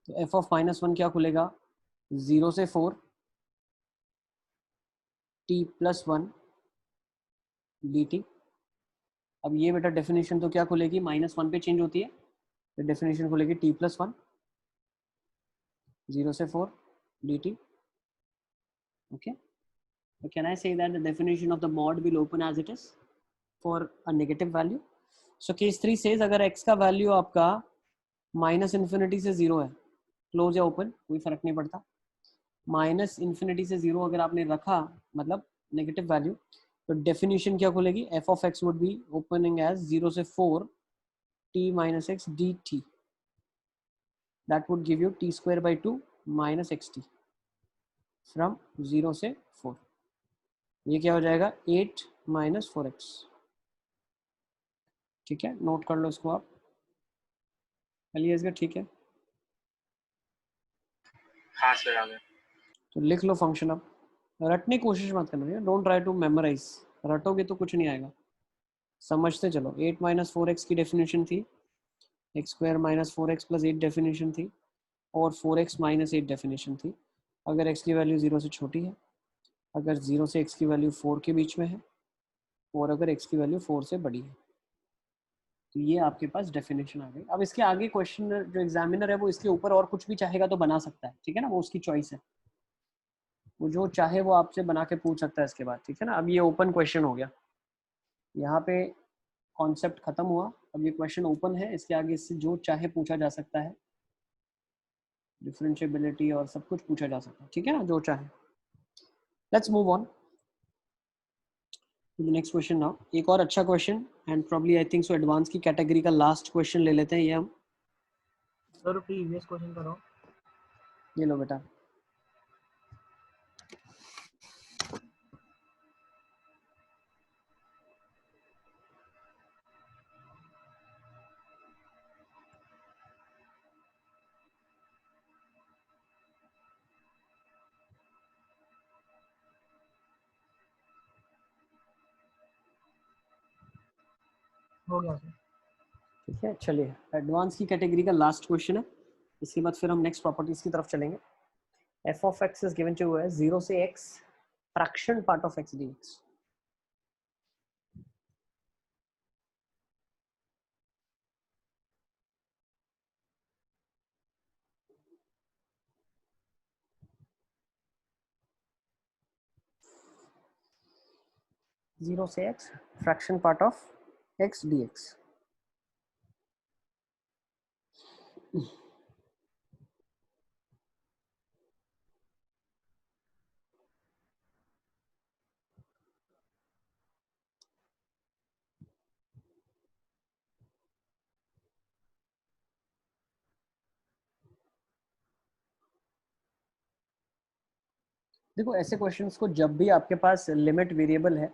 तो f ऑफ -1 क्या खुलेगा, 0 से 4 t प्लस 1 dt. अब ये बेटा डेफिनेशन तो क्या खुलेगी, -1 पे चेंज होती है तो डेफिनेशन खुलेगी t प्लस 1 0 से 4 dt. okay, so can I say that the definition of the mod will open as it is for a negative value. so case 3 says अगर x का वैल्यू आपका -∞ से 0 है, क्लोज या ओपन कोई फर्क नहीं पड़ता, -∞ से 0 अगर आपने रखा मतलब नेगेटिव वैल्यू, तो डेफिनेशन क्या खुलेगी, f of x would be opening as 0 से 4 t minus x dt. that would give you t square by 2 minus xt from 0 से 4. ये क्या हो जाएगा, 8 माइनस 4x. ठीक है, नोट कर लो इसको आप, चलिए इसका. ठीक है, हाँ सर आ गया. तो लिख लो फंक्शन. अब रटने की कोशिश मत करना, डोंट ट्राई टू मेमोराइज. रटोगे तो कुछ नहीं आएगा, समझते चलो. 8 माइनस 4x की डेफिनेशन थी, x square minus 4x plus 8 definition थी, और 4x माइनस 8 डेफिनेशन थी. अगर x की वैल्यू 0 से छोटी है, अगर 0 से x की वैल्यू 4 के बीच में है, और अगर x की वैल्यू 4 से बड़ी है, तो ये आपके पास डेफिनेशन आ गई. अब इसके आगे क्वेश्चन जो एग्जामिनर है वो इसके ऊपर और कुछ भी चाहेगा तो बना सकता है, ठीक है ना, वो उसकी चॉइस है. वो जो चाहे वो आपसे बना के पूछ सकता है इसके बाद, ठीक है ना। अब ये ओपन क्वेश्चन हो गया, यहाँ पे कॉन्सेप्ट खत्म हुआ, अब ये क्वेश्चन ओपन है, इसके आगे इससे जो चाहे पूछा जा सकता है, डिफरेंशिएबिलिटी और सब कुछ पूछा जा सकता है, ठीक है ना, जो चाहे। Let's move on to the next question now. एक और अच्छा question and probably I think so advance की कैटेगरी का लास्ट क्वेश्चन ले लेते हैं ये हम। सर प्रीवियस क्वेश्चन करो। ये लो बेटा, हो गया सर। ठीक है। चलिए, एडवांस की कैटेगरी का लास्ट क्वेश्चन है, इसके बाद फिर हम नेक्स्ट प्रॉपर्टीज की तरफ चलेंगे। f of x is given to you as 0 से x fraction part of x dx। Zero से x fraction part of x dx। देखो, ऐसे क्वेश्चंस को जब भी आपके पास लिमिट वेरिएबल है,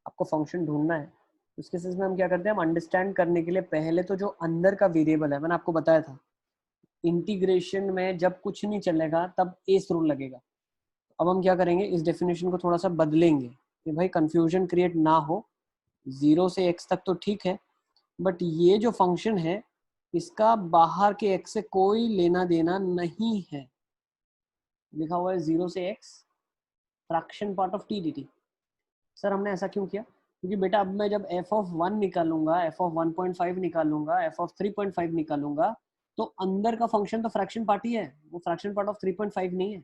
आपको फंक्शन ढूंढना है, उसके केसेस में हम क्या करते हैं, हम अंडरस्टैंड करने के लिए पहले तो जो अंदर का वेरिएबल है, मैंने आपको बताया था इंटीग्रेशन में जब कुछ नहीं चलेगा तब एस रूल लगेगा। अब हम क्या करेंगे, इस डेफिनेशन को थोड़ा सा बदलेंगे कि भाई कंफ्यूजन क्रिएट ना हो। 0 से x तक तो ठीक है, बट ये जो फंक्शन है इसका बाहर के x से कोई लेना देना नहीं है। लिखा हुआ है 0 से x fraction part of t dt। Sir हमने ऐसा क्यों किया, क्योंकि बेटा अब मैं जब f ऑफ 1 निकालूंगा, f ऑफ 1.5 निकालूंगा, f ऑफ 3.5 निकालूंगा, तो अंदर का फंक्शन तो फ्रैक्शन पार्ट ही है, वो फ्रैक्शन पार्ट ऑफ 3.5 नहीं है।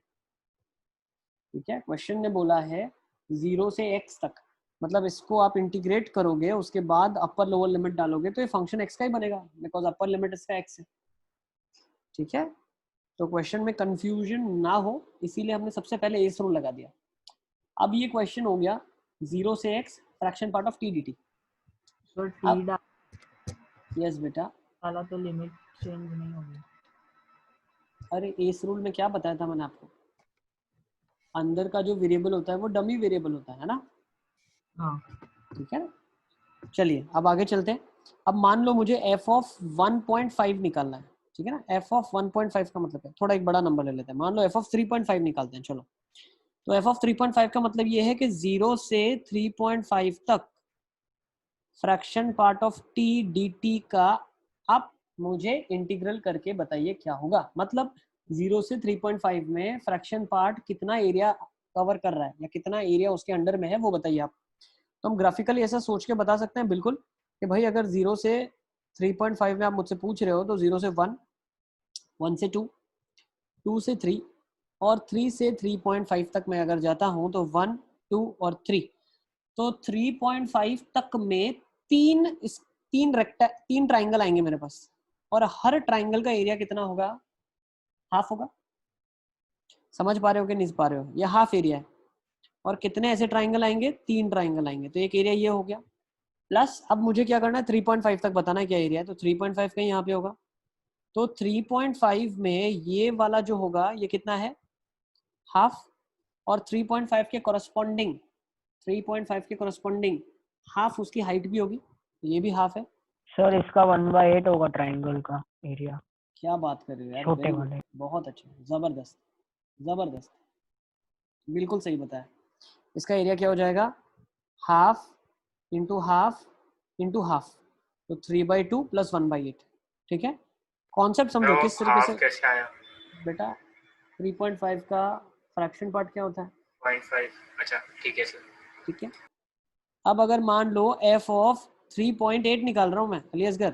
ठीक है, क्वेश्चन ने बोला है 0 से x तक, मतलब इसको आप इंटीग्रेट करोगे, उसके बाद अपर लोअर लिमिट डालोगे तो ये फंक्शन x का ही बनेगा, बिकॉज अपर लिमिट इसका x है। ठीक है, तो क्वेश्चन में कंफ्यूजन ना हो इसीलिए हमने सबसे पहले एस रूल लगा दिया। अब ये क्वेश्चन हो गया 0 से x fraction part of t dt। Sir अब टी यस बेटा, डाला तो लिमिट चेंज नहीं होगी। अरे एस रूल में क्या बताया था मैंने आपको, अंदर का जो वेरिएबल होता है वो डमी वेरिएबल होता है ना। हाँ ठीक है, चलिए अब आगे चलते हैं। अब मान लो मुझे f ऑफ 1.5 निकालना है, ठीक है ना। f ऑफ 1.5 का मतलब है, थोड़ा एक बड़ा नंबर ले लेते हैं, मान लो f ऑफ 3.5 निकालते हैं। चलो, तो f ऑफ 3.5 का मतलब ये है कि 0 से 3.5 तक fraction part of t dt का आप मुझे इंटीग्रल करके बताइए क्या होगा। मतलब 0 से 3.5 में फ्रैक्शन पार्ट कितना एरिया कवर कर रहा है या कितना एरिया उसके अंडर में है वो बताइए आप। तो हम ग्राफिकली ऐसा सोच के बता सकते हैं बिल्कुल कि भाई अगर 0 से 3.5 में आप मुझसे पूछ रहे हो तो 0 से 1, 1 से 2, 2 से 3 और 3 से 3.5 तक मैं अगर जाता हूं तो 1, 2 और 3, तो 3.5 तक में तीन ट्राइंगल आएंगे मेरे पास, और हर ट्राइंगल का एरिया कितना होगा, हाफ होगा। समझ पा रहे हो कि नहीं पा रहे हो, ये हाफ एरिया है। और कितने ऐसे ट्राइंगल आएंगे, 3 ट्राइंगल आएंगे, तो एक एरिया ये हो गया। प्लस अब मुझे क्या करना है, 3.5 तक बताना है क्या एरिया है, तो 3.5 कहीं यहाँ पे होगा, तो 3.5 में ये वाला जो होगा ये कितना है, हाफ, और 3.5 के कॉरस्पॉन्डिंग 3.5 के कॉरस्पॉन्डिंग हाफ उसकी हाइट भी होगी, तो ये भी हाफ है। सर इसका 1/8 होगा ट्राइंगल का एरिया, क्या बात कर रहे हो यार, छोटे वेरी गुड, वाले। बहुत अच्छा, जबरदस्त जबरदस्त, बिल्कुल सही बताया। इसका एरिया क्या हो जाएगा, half into half into half, तो 3/2 प्लस 1/8। ठीक है, कॉन्सेप्ट समझो किस तरीके से हाफ कैसे आया, बेटा। 3.5 का फ्रैक्शन पार्ट क्या होता है, 0.5, अच्छा ठीक है सर। ठीक है। अब अगर मान लो f ऑफ 3.8 निकाल रहा हूं मैं अली असगर,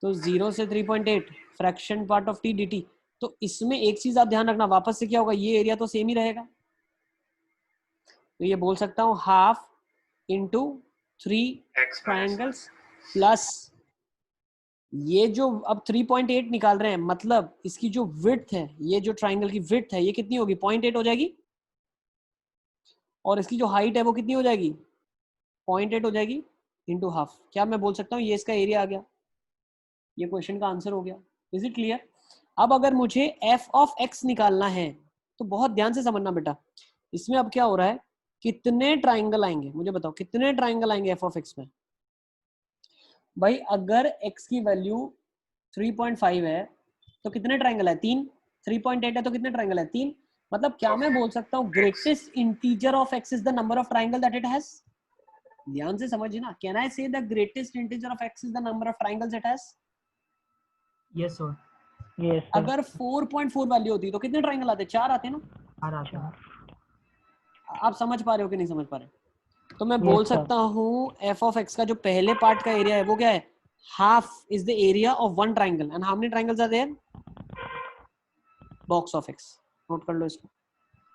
तो 0 से 3.8 fraction part of t dt, तो इसमें एक चीज आप ध्यान रखना, वापस से क्या होगा, ये एरिया तो सेम ही रहेगा, तो ये बोल सकता हूँ half into 3 x triangles plus ये जो अब 3.8 निकाल रहे हैं, मतलब इसकी जो विड्थ है, ये जो ट्राइंगल की विड्थ है ये कितनी होगी, 0.8 हो जाएगी, और इसकी जो हाइट है वो कितनी हो जाएगी, 0.8 हो जाएगी इंटू हाफ। क्या मैं बोल सकता हूँ ये इसका एरिया आ गया, ये क्वेश्चन का आंसर हो गया। Is it clear? अब अगर मुझे एफ ऑफ एक्स निकालना है तो बहुत ध्यान से समझना बेटा, इसमें अब क्या हो रहा है, कितने ट्राइंगल आएंगे मुझे बताओ, कितने ट्राइंगल आएंगे एफ ऑफ एक्स में। भाई अगर x की वैल्यू 3.5 है तो कितने ट्राइंगल है, 3। 3.8 है तो कितने ट्राइंगल है, 3। मतलब क्या मैं बोल सकता हूँ greatest integer of x is the number of triangle that it has. ध्यान से समझिए ना, कैन आई से the greatest integer of x is the number of triangles it has. Yes sir. Yes sir. अगर 4.4 वैल्यू होती तो कितने triangle आते, 4 आते ना। आ रहा था। आप समझ पा रहे हो कि नहीं समझ पा रहे? तो मैं Yes, बोल sir. सकता हूँ एफ ऑफ एक्स का जो पहले पार्ट का एरिया है वो क्या है, half is the area of one triangle, and how many triangles are there, box of x. Note कर लो इसको।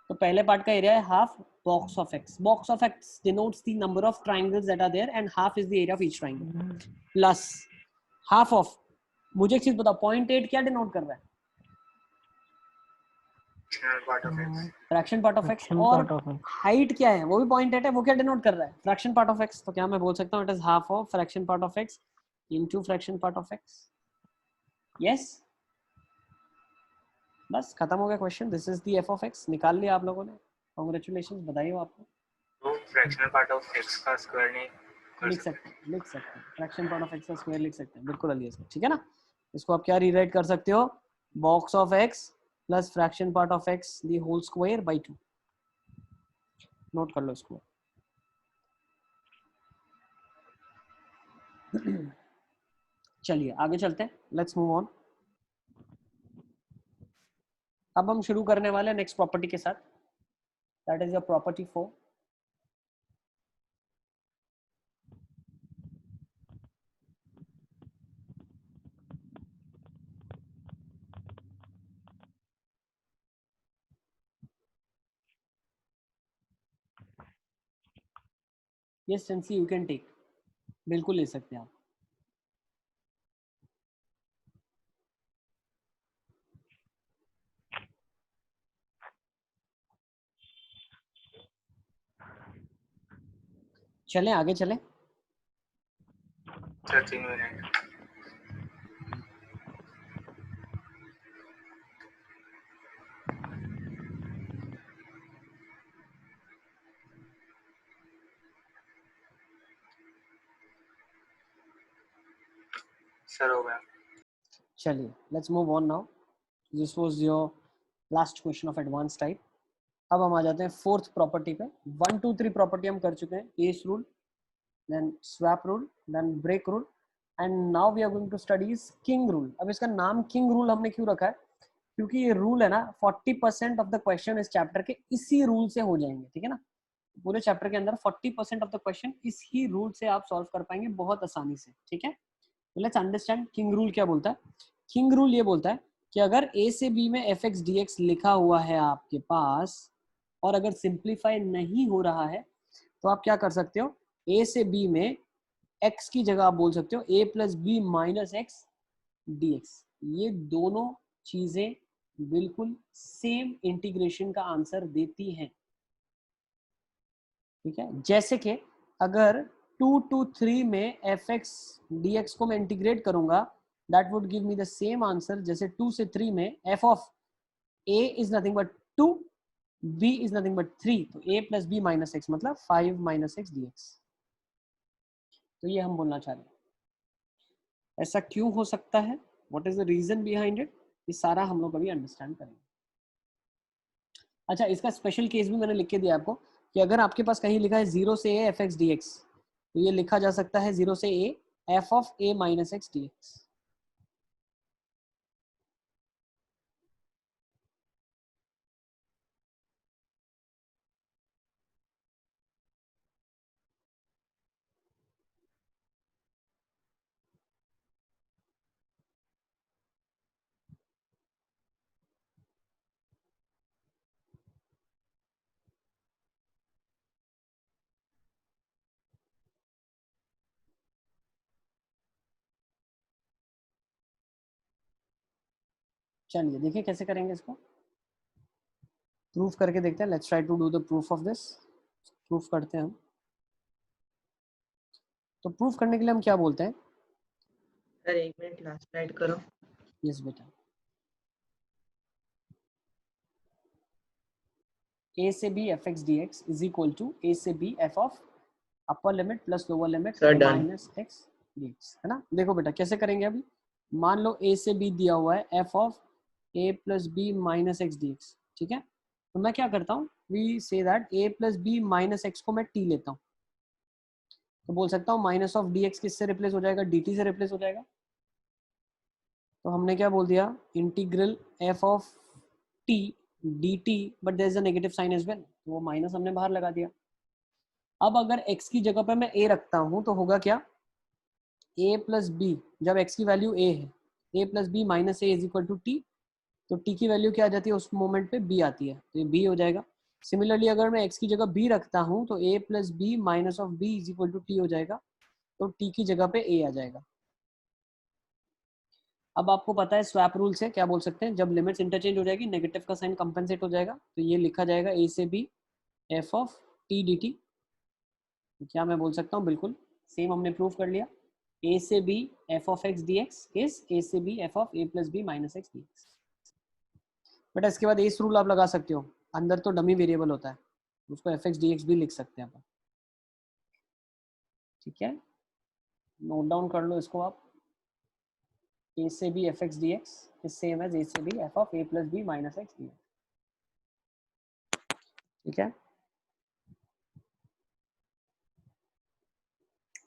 तो पहले पार्ट का एरिया है half box of x, box of x denotes the number of triangles that are there and half is the area of each triangle, plus half of, मुझे एक चीज बताओ 0.8 क्या डिनोट कर रहा है, part of x. Fraction part of x, Fraction और part of x. Height क्या है वो भी 0.8 है, वो क्या डिनोट कर रहा है, फ्रैक्शन पार्ट ऑफ एक्स। तो क्या मैं बोल सकता हूँ it is half of fraction part of x into fraction part of x. Yes, बस खत्म हो गया question. This is the F of x, निकाल लिया आप लोगों ने, कांग्रेचुलेशंस, बधाई हो आपको। तो फ्रैक्शनल पार्ट ऑफ एक्स का स्क्वायर नहीं कर लिख सकते। सकते हैं, लिख सकते हैं, फ्रैक्शन पार्ट ऑफ एक्स का स्क्वायर लिख सकते हैं, बिल्कुल अली असगर, ठीक है ना। इसको आप क्या रीराइट कर सकते हो, box of x plus fraction part of x the whole square by 2। Note कर लो इसको। चलिए आगे चलते हैं, लेट्स मूव ऑन। अब हम शुरू करने वाले हैं नेक्स्ट प्रॉपर्टी के साथ, that is your property 4। Yes sensei you can take, बिल्कुल ले सकते हैं आप। चलें आगे चलें। Sir 3 minute. सर हो गया। चलिए let's move on now, this was your last question of advance type. अब हम आ जाते हैं फोर्थ प्रॉपर्टी पे। 1 2 3 प्रॉपर्टी हम कर चुके हैं, case rule, then swap rule, then break rule, and now we are going to study king rule. अब इसका नाम किंग रूल हमने क्यों रखा है, क्योंकि ये रूल है ना 40% ऑफ द क्वेश्चन इस चैप्टर के इसी रूल से हो जाएंगे, ठीक है ना। पूरे चैप्टर के अंदर 40% ऑफ द क्वेश्चन इस ही रूल से आप सॉल्व कर पाएंगे बहुत आसानी से, ठीक है। लेट्स अंडरस्टैंड किंग रूल क्या बोलता है। किंग रूल ये बोलता है कि अगर ए से बी में एफ एक्स डी एक्स लिखा हुआ है आपके पास, और अगर सिंप्लीफाई नहीं हो रहा है तो आप क्या कर सकते हो, ए से बी में x की जगह आप बोल सकते हो a plus b minus x d x. ये दोनों चीजें बिल्कुल सेम इंटीग्रेशन का आंसर देती हैं, ठीक है। जैसे कि अगर 2 to 3 में एफ एक्स डी एक्स को मैं इंटीग्रेट करूंगा, that would give me the same answer जैसे 2 से 3 में f of a is nothing but 2, b is nothing but 3, तो a plus b minus x मतलब 5 माइनस एक्स डी एक्स। तो ये हम बोलना चाह रहे हैं, ऐसा क्यों हो सकता है, what is the reason behind it, ये सारा हम लोग अभी अंडरस्टैंड करेंगे। अच्छा, इसका स्पेशल केस भी मैंने लिख के दिया आपको कि अगर आपके पास कहीं लिखा है 0 से a f x d x, तो ये लिखा जा सकता है 0 से a f of a minus x d x. चलिए देखिए कैसे करेंगे इसको, प्रूफ करके देखते हैं। Let's try to do the proof of this. Proof करते हैं हम। तो प्रूफ करने के लिए हम क्या बोलते हैं? सर 1 मिनट लास्ट स्लाइड करो। यस बेटा। a से b f x d x is equal to a से b f of upper limit plus lower limit sir done. Minus x d x, है ना। देखो बेटा कैसे करेंगे अभी। मान लो a से b दिया हुआ है f of a plus b minus x d x, ठीक है। तो मैं क्या करता हूँ, we say that a plus b minus x को मैं t लेता हूँ। तो बोल सकता हूँ माइनस ऑफ डी एक्स किससे रिप्लेस हो जाएगा, dt से रिप्लेस हो जाएगा। तो हमने क्या बोल दिया, integral f of t d t, but there is a negative sign as well, तो वो माइनस हमने बाहर लगा दिया। अब अगर x की जगह पे मैं a रखता हूं तो होगा क्या, a प्लस बी, जब x की वैल्यू a है, a plus b minus a is equal to t, तो t की वैल्यू क्या आ जाती है उस मोमेंट पे, b आती है, तो ये b हो जाएगा। सिमिलरली अगर मैं x की जगह b रखता हूं तो a plus b minus of b is equal to t हो जाएगा, तो t की जगह पे a आ जाएगा। अब आपको पता है स्वैप रूल से क्या बोल सकते हैं, जब लिमिट्स इंटरचेंज हो जाएगी नेगेटिव का साइन कंपनसेट हो जाएगा, तो ये लिखा जाएगा a से b f of t d T. क्या मैं बोल सकता हूँ, बिल्कुल सेम हमने प्रूव कर लिया, a से b f of x d x is a से b f of a plus b minus x d x. But इसके बाद इस रूल आप लगा सकते हो, अंदर तो डमी वेरिएबल होता है, उसको एफ एक्स डी एक्स भी लिख सकते हैं अपन, ठीक है। नोट डाउन कर लो इसको आप, a से b f x d x is same as a से b f of a plus b minus x d x, ठीक है।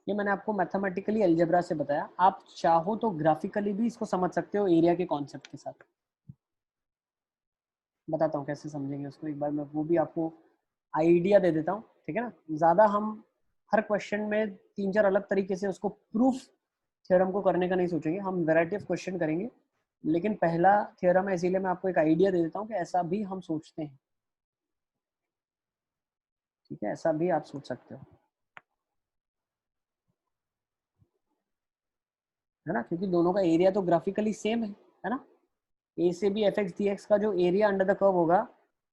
ये मैंने आपको मैथमेटिकली अलजेब्रा से बताया, आप चाहो तो ग्राफिकली भी इसको समझ सकते हो एरिया के कॉन्सेप्ट के साथ। बताता हूँ कैसे समझेंगे उसको, एक बार मैं वो भी आपको आइडिया दे देता हूँ, ठीक है ना। ज़्यादा हम हर क्वेश्चन में 3-4 अलग तरीके से उसको प्रूफ थ्योरम को करने का नहीं सोचेंगे, हम वैरायटी ऑफ क्वेश्चन करेंगे। लेकिन पहला थ्योरम है इसीलिए मैं आपको एक आइडिया दे देता हूँ कि ऐसा भी हम सोचते हैं, ठीक है, ऐसा भी आप सोच सकते हो, है ना, क्योंकि दोनों का एरिया तो ग्राफिकली सेम है ना। ए से b f x d x का जो एरिया अंडर द कर्व होगा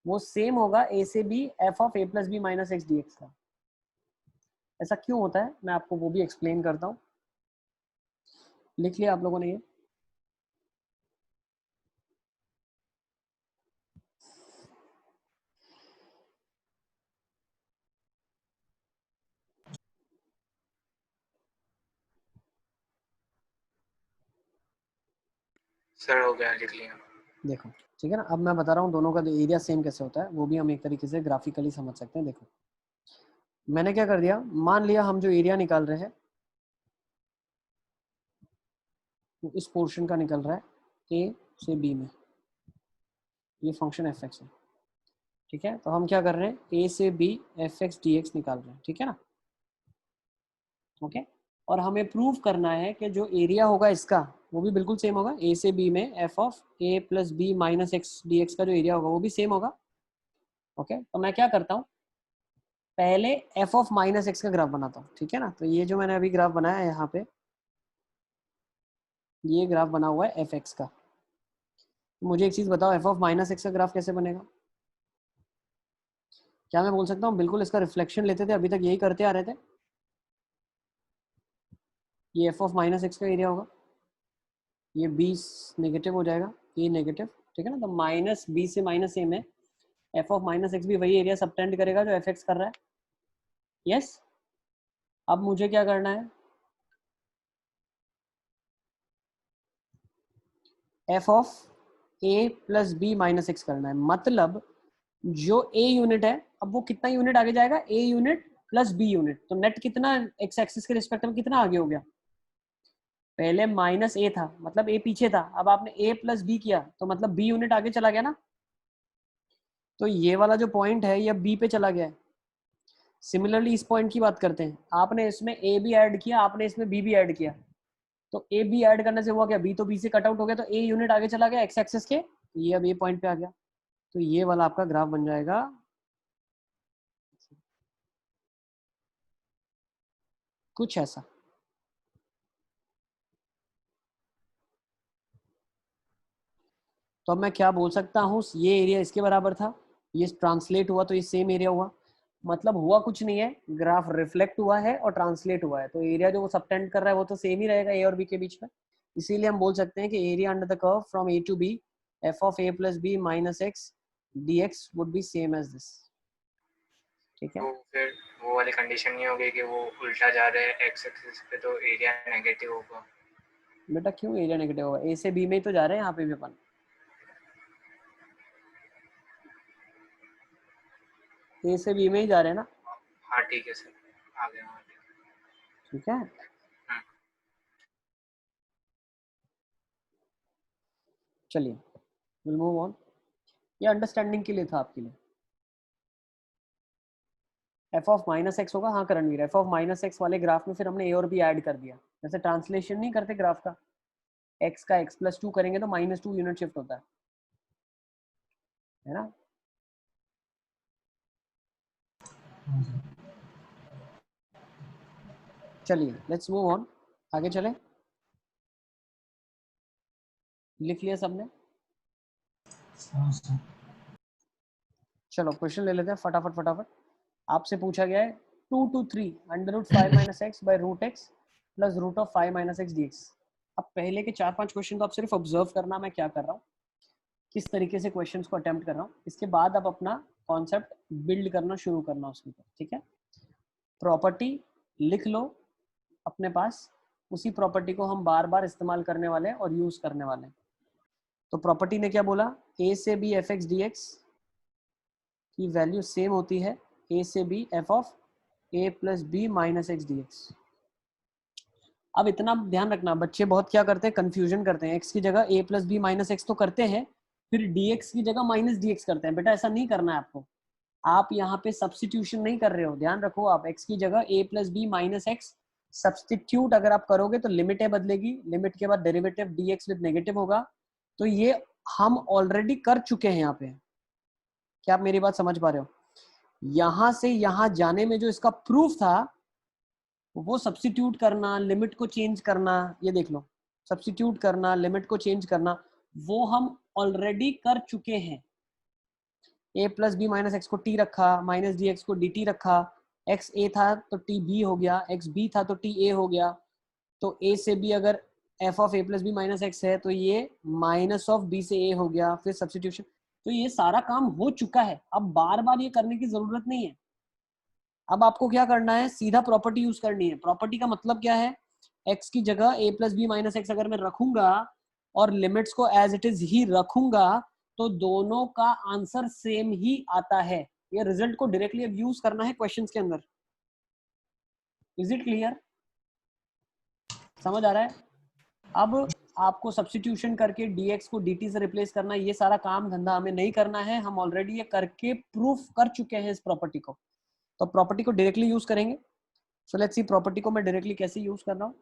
वो सेम होगा ए से b f of a plus b minus x d x का। ऐसा क्यों होता है मैं आपको वो भी एक्सप्लेन करता हूँ। लिख लिया आप लोगों ने ये, सर हो गया, लिख लिया। देखो ठीक है ना। अब मैं बता रहा हूँ दोनों का एरिया सेम कैसे होता है, वो भी हम एक तरीके से ग्राफिकली समझ सकते हैं। देखो मैंने क्या कर दिया, मान लिया हम जो एरिया निकाल रहे हैं वो इस पोर्शन का निकल रहा है ए से बी में, ये फंक्शन एफ एक्स है, ठीक है। तो हम क्या कर रहे हैं, ए से b f x d x निकाल रहे हैं, ठीक है ना, ओके। और हमें प्रूव करना है कि जो एरिया होगा इसका वो भी बिल्कुल सेम होगा, ए से बी में f of a plus b minus x d x का जो एरिया होगा वो भी सेम होगा, ओके। तो मैं क्या करता हूँ, पहले एफ ऑफ माइनस एक्स का ग्राफ बनाता हूँ, ठीक है ना। तो ये जो मैंने अभी ग्राफ बनाया है यहाँ पे, ये ग्राफ बना हुआ है एफ एक्स का। तो मुझे एक चीज़ बताओ, एफ ऑफ माइनस एक्स का ग्राफ कैसे बनेगा। क्या मैं बोल सकता हूँ बिल्कुल इसका रिफ्लेक्शन लेते थे, अभी तक यही करते आ रहे थे, ये एफ ऑफ माइनस एक्स का एरिया होगा, ये बी नेगेटिव हो जाएगा, ये नेगेटिव, ठीक है ना। तो माइनस बी से माइनस ए में एफ ऑफ माइनस एक्स भी वही एरिया सबटेंड करेगा जो एफ एक्स कर रहा है, यस। अब मुझे क्या करना है, f of a plus b minus x करना है, मतलब जो ए यूनिट है अब वो कितना यूनिट आगे जाएगा, a unit plus B unit, तो नेट कितना एक्स एक्सिस के रिस्पेक्ट में कितना आगे हो गया, पहले माइनस ए था मतलब ए पीछे था, अब आपने ए प्लस बी किया तो मतलब बी यूनिट आगे चला गया ना। तो ये वाला जो पॉइंट है ये बी पे चला गया है। सिमिलरली इस पॉइंट की बात करते हैं, आपने इसमें ए भी ऐड किया, आपने इसमें बी भी ऐड किया, तो ए बी ऐड करने से हुआ क्या, बी तो बी से कट आउट हो गया, तो ए यूनिट आगे चला गया एक्स एक्सिस के, तो ये अब ए पॉइंट पे आ गया, तो ये वाला आपका ग्राफ बन जाएगा कुछ ऐसा। तो अब मैं क्या बोल सकता हूँ, ये एरिया इसके बराबर था, ये ट्रांसलेट हुआ तो ये सेम एरिया हुआ। मतलब हुआ कुछ नहीं है, ग्राफ रिफ्लेक्ट हुआ है और ट्रांसलेट हुआ है, तो एरिया जो वो सबटेंड कर रहा है वो तो सेम ही रहेगा ए और बी के बीच में। इसीलिए हम बोल सकते हैं कि area under the curve from a to b f of a plus b minus x d x would be same as this. ठीक है, तो फिर वो वाली कंडीशन नहीं होगी कि वो उल्टा जा रहे हैं एक्स एक्सिस पे, तो एरिया नेगेटिव होगा। बेटा क्यों एरिया नेगेटिव होगा, ए से बी में ही तो जा रहे हैं यहाँ पे भी अपन, ए से बी में ही जा रहे हैं ना। हाँ ठीक है सर, आ गया। ठीक है, चलिए विल मूव ऑन। ये अंडरस्टैंडिंग के लिए था आपके लिए। एफ ऑफ माइनस एक्स होगा, हाँ Karanvir, f of minus x वाले ग्राफ में फिर हमने ए और बी ऐड कर दिया, जैसे ट्रांसलेशन नहीं करते ग्राफ का, एक्स का एक्स प्लस 2 करेंगे तो -2 यूनिट शिफ्ट होता है ना। चलिए लेट्स मूव ऑन, आगे चले। लिख लिया सबने? चलो क्वेश्चन ले लेते हैं फटाफट फटाफट। आपसे पूछा गया है 2 to 3 under root 5 minus x by root x plus root of 5 minus x d x. अब पहले के 4-5 क्वेश्चन तो आप सिर्फ ऑब्जर्व करना मैं क्या कर रहा हूँ, किस तरीके से क्वेश्चंस को अटेम्प्ट कर रहा हूँ, इसके बाद आप अपना कॉन्सेप्ट बिल्ड करना शुरू करना उसके ऊपर। ठीक है, प्रॉपर्टी लिख लो अपने पास, उसी प्रॉपर्टी को हम बार बार इस्तेमाल करने वाले हैं और यूज करने वाले हैं। तो प्रॉपर्टी ने क्या बोला, ए से b f x d x की वैल्यू सेम होती है ए से b f of a plus b minus x d x. अब इतना ध्यान रखना, बच्चे बहुत क्या करते हैं, कंफ्यूजन करते हैं, एक्स की जगह ए प्लस बी माइनस एक्स तो करते हैं, फिर dx की जगह माइनस dx करते हैं। बेटा ऐसा नहीं करना है आपको, आप यहाँ पे सब्सटीट्यूशन नहीं कर रहे हो, ध्यान रखो। आप x की जगह a plus b minus x substitute अगर आप करोगे तो लिमिट बदलेगी, लिमिट के बाद डेरिवेटिव dx विद नेगेटिव होगा। तो ये हम ऑलरेडी कर चुके हैं यहाँ पे, क्या आप मेरी बात समझ पा रहे हो? यहां से यहां जाने में जो इसका प्रूफ था वो सब्सटीट्यूट करना, लिमिट को चेंज करना, ये देख लो, सब्सटीट्यूट करना, लिमिट को चेंज करना, वो हम ऑलरेडी कर चुके हैं। a plus b minus x को t रखा, माइनस डी एक्स को डी टी रखा, x a था तो t b हो गया, x b था तो t a हो गया। तो a से b अगर f of a plus b minus x है तो ये माइनस ऑफ b से a हो गया, फिर सब्सटीट्यूशन। तो ये सारा काम हो चुका है, अब बार बार ये करने की जरूरत नहीं है। अब आपको क्या करना है, सीधा प्रॉपर्टी यूज करनी है। प्रॉपर्टी का मतलब क्या है, x की जगह a plus b minus x अगर मैं रखूंगा और लिमिट्स को एज इट इज ही रखूंगा तो दोनों का आंसर सेम ही आता है। ये रिजल्ट को डायरेक्टली अब यूज करना है क्वेश्चंस के अंदर। Is it clear? समझ आ रहा है? अब आपको सब्स्टिट्यूशन करके dx को dt से रिप्लेस करना, ये सारा काम धंधा हमें नहीं करना है, हम ऑलरेडी ये करके प्रूफ कर चुके हैं इस प्रॉपर्टी को। तो प्रॉपर्टी को डायरेक्टली यूज करेंगे। सो लेट्स सी प्रॉपर्टी को मैं डायरेक्टली कैसे यूज कर रहा हूं।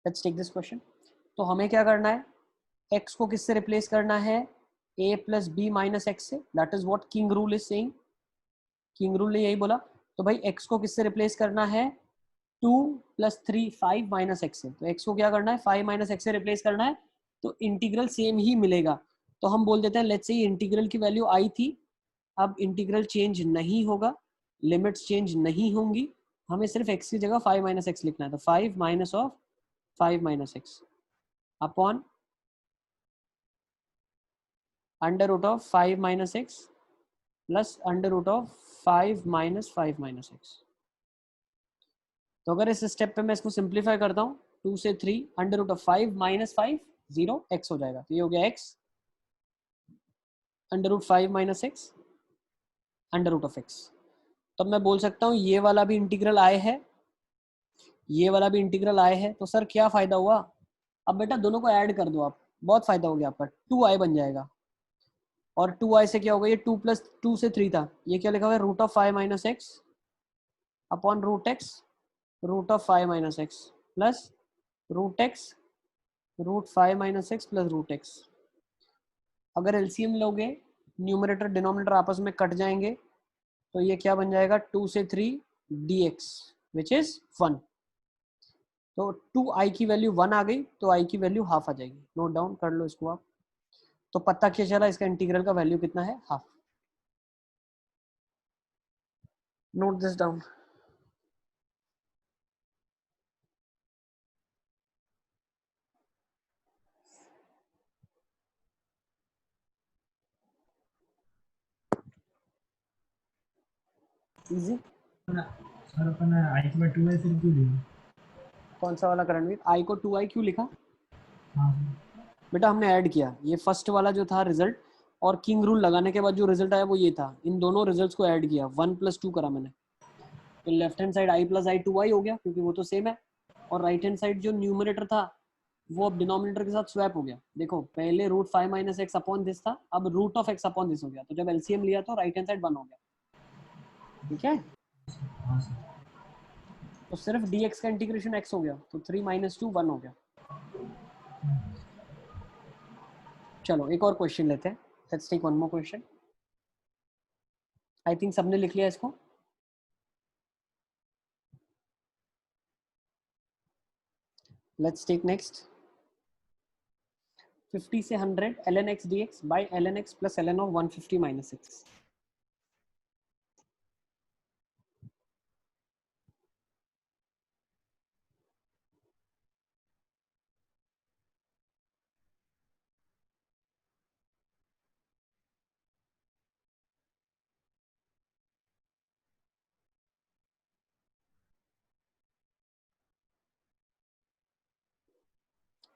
Let's take this question. तो हमें क्या करना है, x को किससे रिप्लेस करना है, a plus b minus x से। That is what king rule is saying, king rule ने यही बोला। तो भाई x को किससे रिप्लेस करना है, 2 प्लस 3 5 माइनस एक्स से। तो x को क्या करना है, 5 माइनस एक्स से रिप्लेस करना है, तो इंटीग्रल सेम ही मिलेगा। तो हम बोल देते हैं लेट्स से इंटीग्रल की वैल्यू आई थी, अब इंटीग्रल चेंज नहीं होगा, लिमिट्स चेंज नहीं होंगी, हमें सिर्फ x की जगह 5 माइनस एक्स लिखना है। तो 5 minus of 5 minus x upon under root of 5 minus x plus under root of 5 minus 5 minus x. तो अगर इस स्टेप पे मैं इसको सिंप्लीफाई करता हूँ, 2 से 3 under root of 5 minus 5 0 x हो जाएगा। तो ये हो गया x under root 5 minus x under root of x। तब मैं बोल सकता हूँ ये वाला भी इंटीग्रल आए है, ये वाला भी इंटीग्रल आए है। तो सर क्या फायदा हुआ, अब बेटा दोनों को ऐड कर दो आप, बहुत फायदा हो गया आपका, 2i बन जाएगा। और 2i से क्या होगा, ये 2 प्लस 2 से 3 था, ये क्या लिखा हुआ है, root of 5 minus x upon root x root of 5 minus x plus root x root 5 minus x plus root x. अगर एलसीएम लोगे, न्यूमरेटर डिनोमिनेटर आपस में कट जाएंगे, तो ये क्या बन जाएगा, 2 से 3 dx विच इज 1। तो 2i की वैल्यू 1 आ गई तो i की वैल्यू हाफ आ जाएगी। नोट डाउन कर लो इसको आप। तो पता क्या चला इसका इंटीग्रल का वैल्यू कितना है, half. Note this down. Easy. Sir अपन आई के बाद 2 फिर क्यों लिया? कौन सा वाला करणवीर, i को 2i क्यों लिखा? हाँ सर। बेटा हमने ऐड किया, ये फर्स्ट वाला जो था रिजल्ट और किंग रूल लगाने के बाद जो रिजल्ट आया वो ये था। इन दोनों रिजल्ट्स को ऐड किया, 1 + 2 करा मैंने। तो left hand side i + i 2i हो गया क्योंकि वो तो सेम है, और राइट हैंड साइड जो न्यूमरेटर था वो अब डिनोमिनेटर के साथ स्वैप हो गया। देखो पहले √5 - x अपॉन दिस था, अब √(x अपॉन दिस) हो गया। तो जब एलसीएम लिया तो राइट हैंड साइड 1 हो गया। ठीक है, हाँ सर। तो सिर्फ dx का इंटीग्रेशन x हो गया, तो 3 - 2 1 हो गया। चलो एक और क्वेश्चन लेते हैं। Let's take one more question. I think सबने लिख लिया इसको। Let's take next. 50 से 100 ln x dx by ln x plus ln of 150 minus x।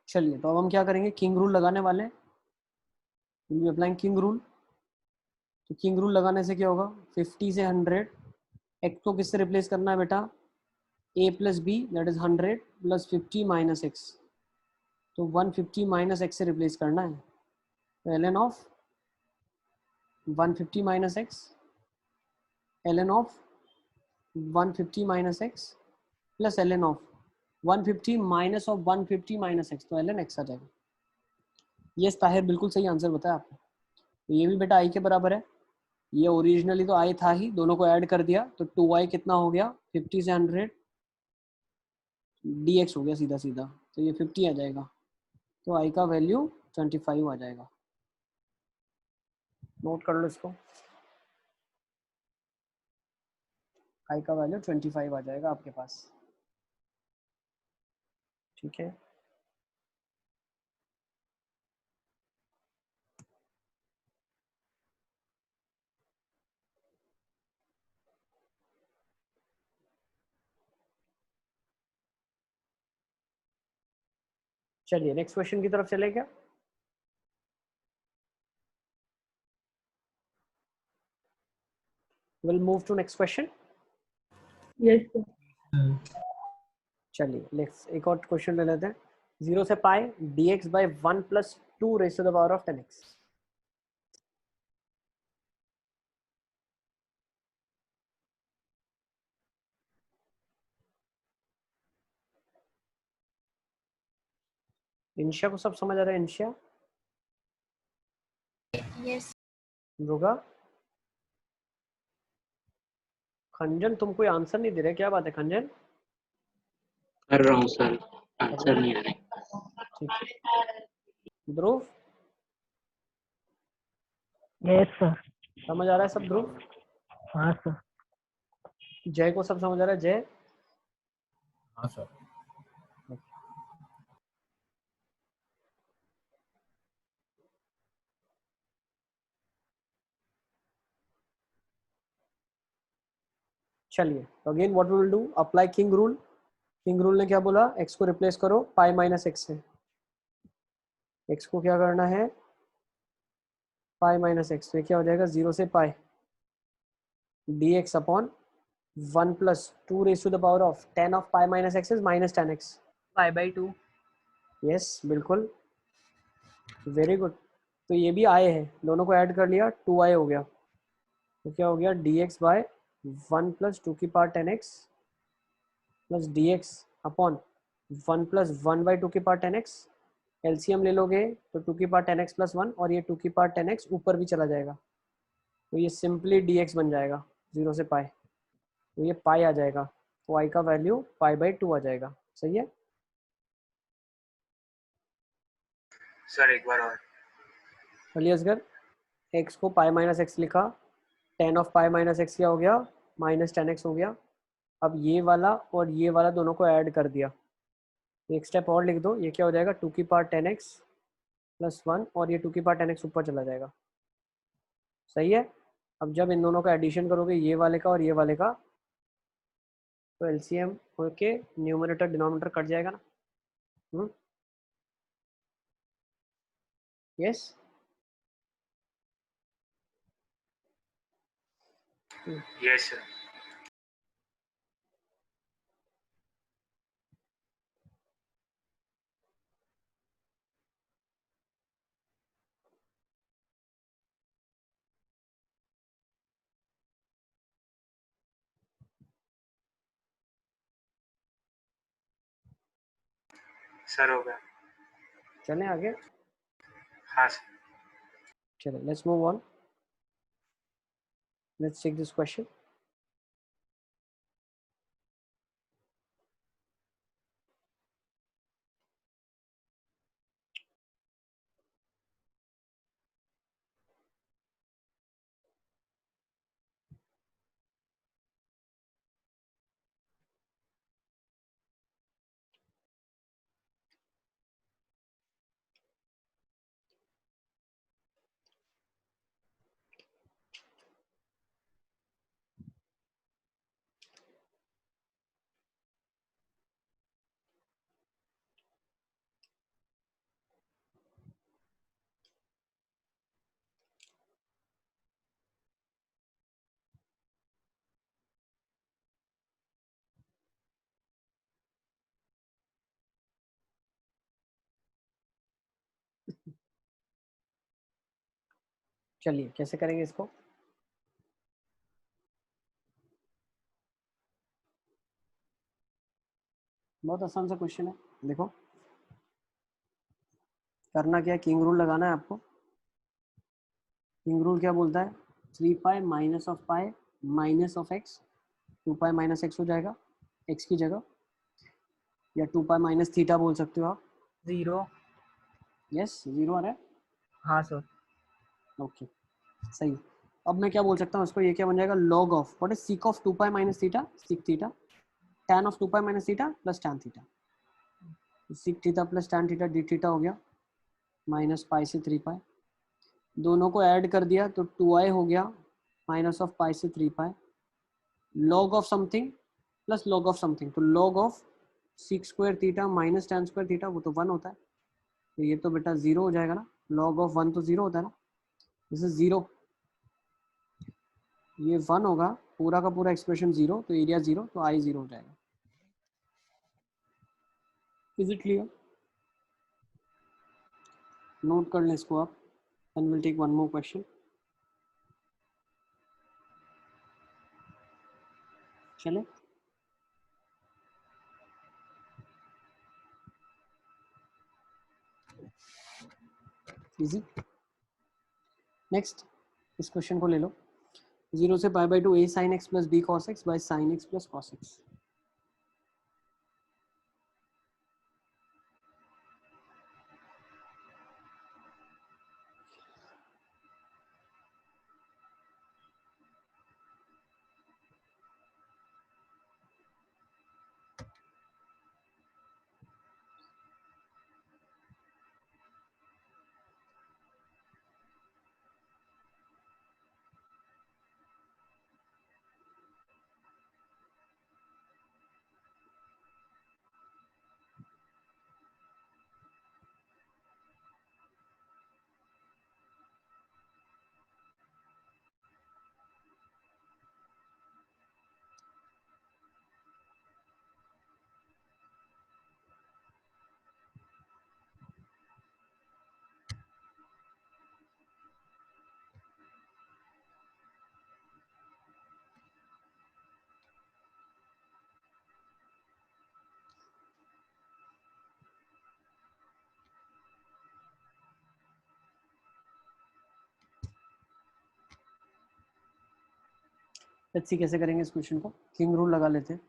चलिए तो अब हम क्या करेंगे, किंग रूल लगाने वाले हैं। Applying king rule. तो किंग रूल लगाने से क्या होगा, 50 से 100 x को किससे रिप्लेस करना है बेटा, a + b that is 100 + 50 - x। तो 150 - x से रिप्लेस करना है। तो ln of 150 - x ln of 150 - x plus ln of 150 minus of 150 - x, तो ln x आ जाएगा। ये ताहिर बिल्कुल सही आंसर बताया आपने। तो ये भी बेटा i के बराबर है। ये ओरिजिनली तो i था ही, दोनों को ऐड कर दिया तो 2i कितना हो गया, 50 से 100 dx हो गया सीधा सीधा, तो ये 50 आ जाएगा। तो i का वैल्यू 25 आ जाएगा। नोट कर लो इसको, i का वैल्यू 25 आ जाएगा आपके पास। ठीक है, चलिए नेक्स्ट क्वेश्चन की तरफ चले क्या। Will move to next question. Yes, sir. चलिए नेक्स्ट एक और क्वेश्चन ले लेते हैं। 0 से पाई dx by 1 + 2 raised to the power of 10x। इंशिया को सब समझ आ रहा है, इंशिया? यस रुगा, खंजन तुम कोई आंसर नहीं दे रहे, क्या बात है खंजन? कर रहा हूँ सर, आंसर नहीं आ रहा। ठीक है, ध्रुव यस सर। समझ आ रहा है सब? ध्रुव, हाँ सर। जय को सब समझ आ रहा है? जय हाँ सर। चलिए तो again what we will do, apply king rule. King rule ने क्या बोला, x को रिप्लेस करो पाई माइनस x से। x को क्या करना है, पाई माइनस x, तो क्या हो जाएगा 0 से पाई dx upon 1 + 2 raised to the power of 10 of pi minus x is -10x। π/2। Yes बिल्कुल, वेरी गुड। तो ये भी आए हैं, दोनों को ऐड कर लिया 2i हो गया। तो क्या हो गया, dx by 1 + 2 की power 10x plus dx upon 1 + 1/2 की पावर 10x। एलसीएम ले लोगे तो 2 की पावर 10x + 1 और ये 2 की पावर 10x ऊपर भी चला जाएगा, तो ये सिंपली dx बन जाएगा 0 से पाई। तो ये पाई आ जाएगा, तो y का वैल्यू पाई/2 आ जाएगा। सही है। सर एक बार और। चलिए असगर, x को पाई माइनस एक्स लिखा, ten of pi minus x क्या हो गया, -10x हो गया। अब ये वाला और ये वाला दोनों को ऐड कर दिया, एक स्टेप और लिख दो, ये क्या हो जाएगा 2^10x + 1, और ये 2^10x ऊपर चला जाएगा। सही है। अब जब इन दोनों का एडिशन करोगे, ये वाले का और ये वाले का, तो एलसीएम होके न्यूमरेटर डिनोमिनेटर कट जाएगा ना। यस। Yes sir. सर हो गया। चलें आगे। हाँ सर। चलो let's move on, let's take this question. चलिए कैसे करेंगे इसको। बहुत आसान सा क्वेश्चन है। देखो करना क्या है, किंग रूल लगाना है आपको। किंग रूल क्या बोलता है, 3π minus of pi minus of x, 2π minus x हो जाएगा एक्स की जगह, या 2π माइनस थीटा बोल सकते हो आप। 0। यस 0 आ रहा है। हाँ सर। ओके सही। अब मैं क्या बोल सकता हूँ इसको, ये क्या बन जाएगा, log of what is sec of 2π minus theta, sec theta, tan of 2π minus theta plus tan theta, sec theta plus tan theta d theta हो गया, -π से 3π, दोनों को ऐड कर दिया तो 2i हो गया, माइनस ऑफ पाई से 3π, log of something plus log of something, तो log of seek square theta minus tan square theta, वो तो 1 होता है, तो ये तो बेटा 0 हो जाएगा ना, log ऑफ 1 तो 0 होता है ना, दिस इज 0, ये 1 होगा, पूरा का पूरा एक्सप्रेशन 0, तो एरिया 0, तो आई 0 हो जाएगा। Is it clear. नोट कर लें इसको आप, and will take one more question. चले इजी। नेक्स्ट इस क्वेश्चन को ले लो, 0 से π/2 a sin x प्लस b cos x by sin x प्लस cos x। लेट्स सी कैसे करेंगे इस क्वेश्चन को। किंग रूल लगा लेते हैं,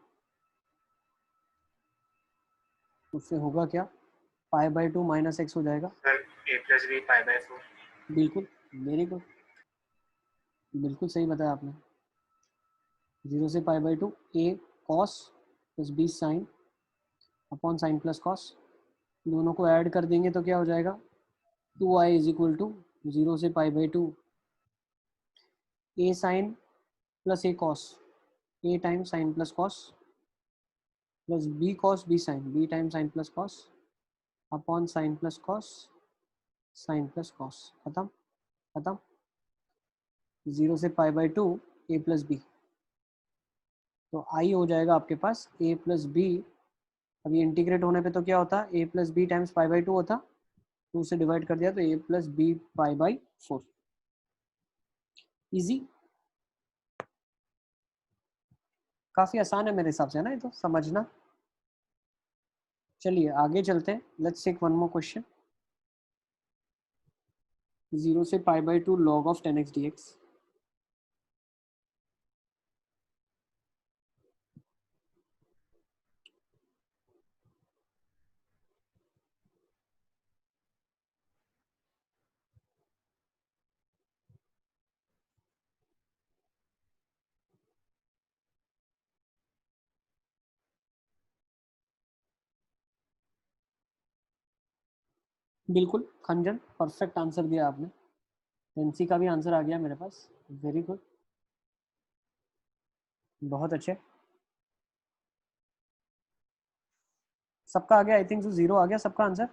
उससे होगा क्या, पाई बाई 2 माइनस एक्स हो जाएगा। Sir a plus b pi by 4। बिल्कुल, वेरी गुड, बिल्कुल सही बताया आपने। 0 से pi by 2 a cos plus b sine upon sine plus cos, दोनों को ऐड कर देंगे तो क्या हो जाएगा, 2i इज इक्वल टू 0 से pi by 2 a sine plus a cos, a time sine plus cos plus b cos b sine, b time sine plus cos upon sine plus cos sine plus cos. खत्म खत्म। 0 से pi by 2 a plus b, तो I हो जाएगा आपके पास a plus b. अभी integrate होने पे तो क्या होता, a plus b times pi by 2 होता, 2 से डिवाइड कर दिया तो a plus b pi by 4। Easy, काफ़ी आसान है मेरे हिसाब से, है ना ये तो समझना। चलिए आगे चलते हैं, let's take one more question. 0 से pi by 2 log of 10x dx। बिल्कुल खंजन, परफेक्ट आंसर दिया आपने। एनसी का भी आंसर आ गया मेरे पास, वेरी गुड, बहुत अच्छे। सबका आ गया, आई थिंक 0 आ गया सबका आंसर।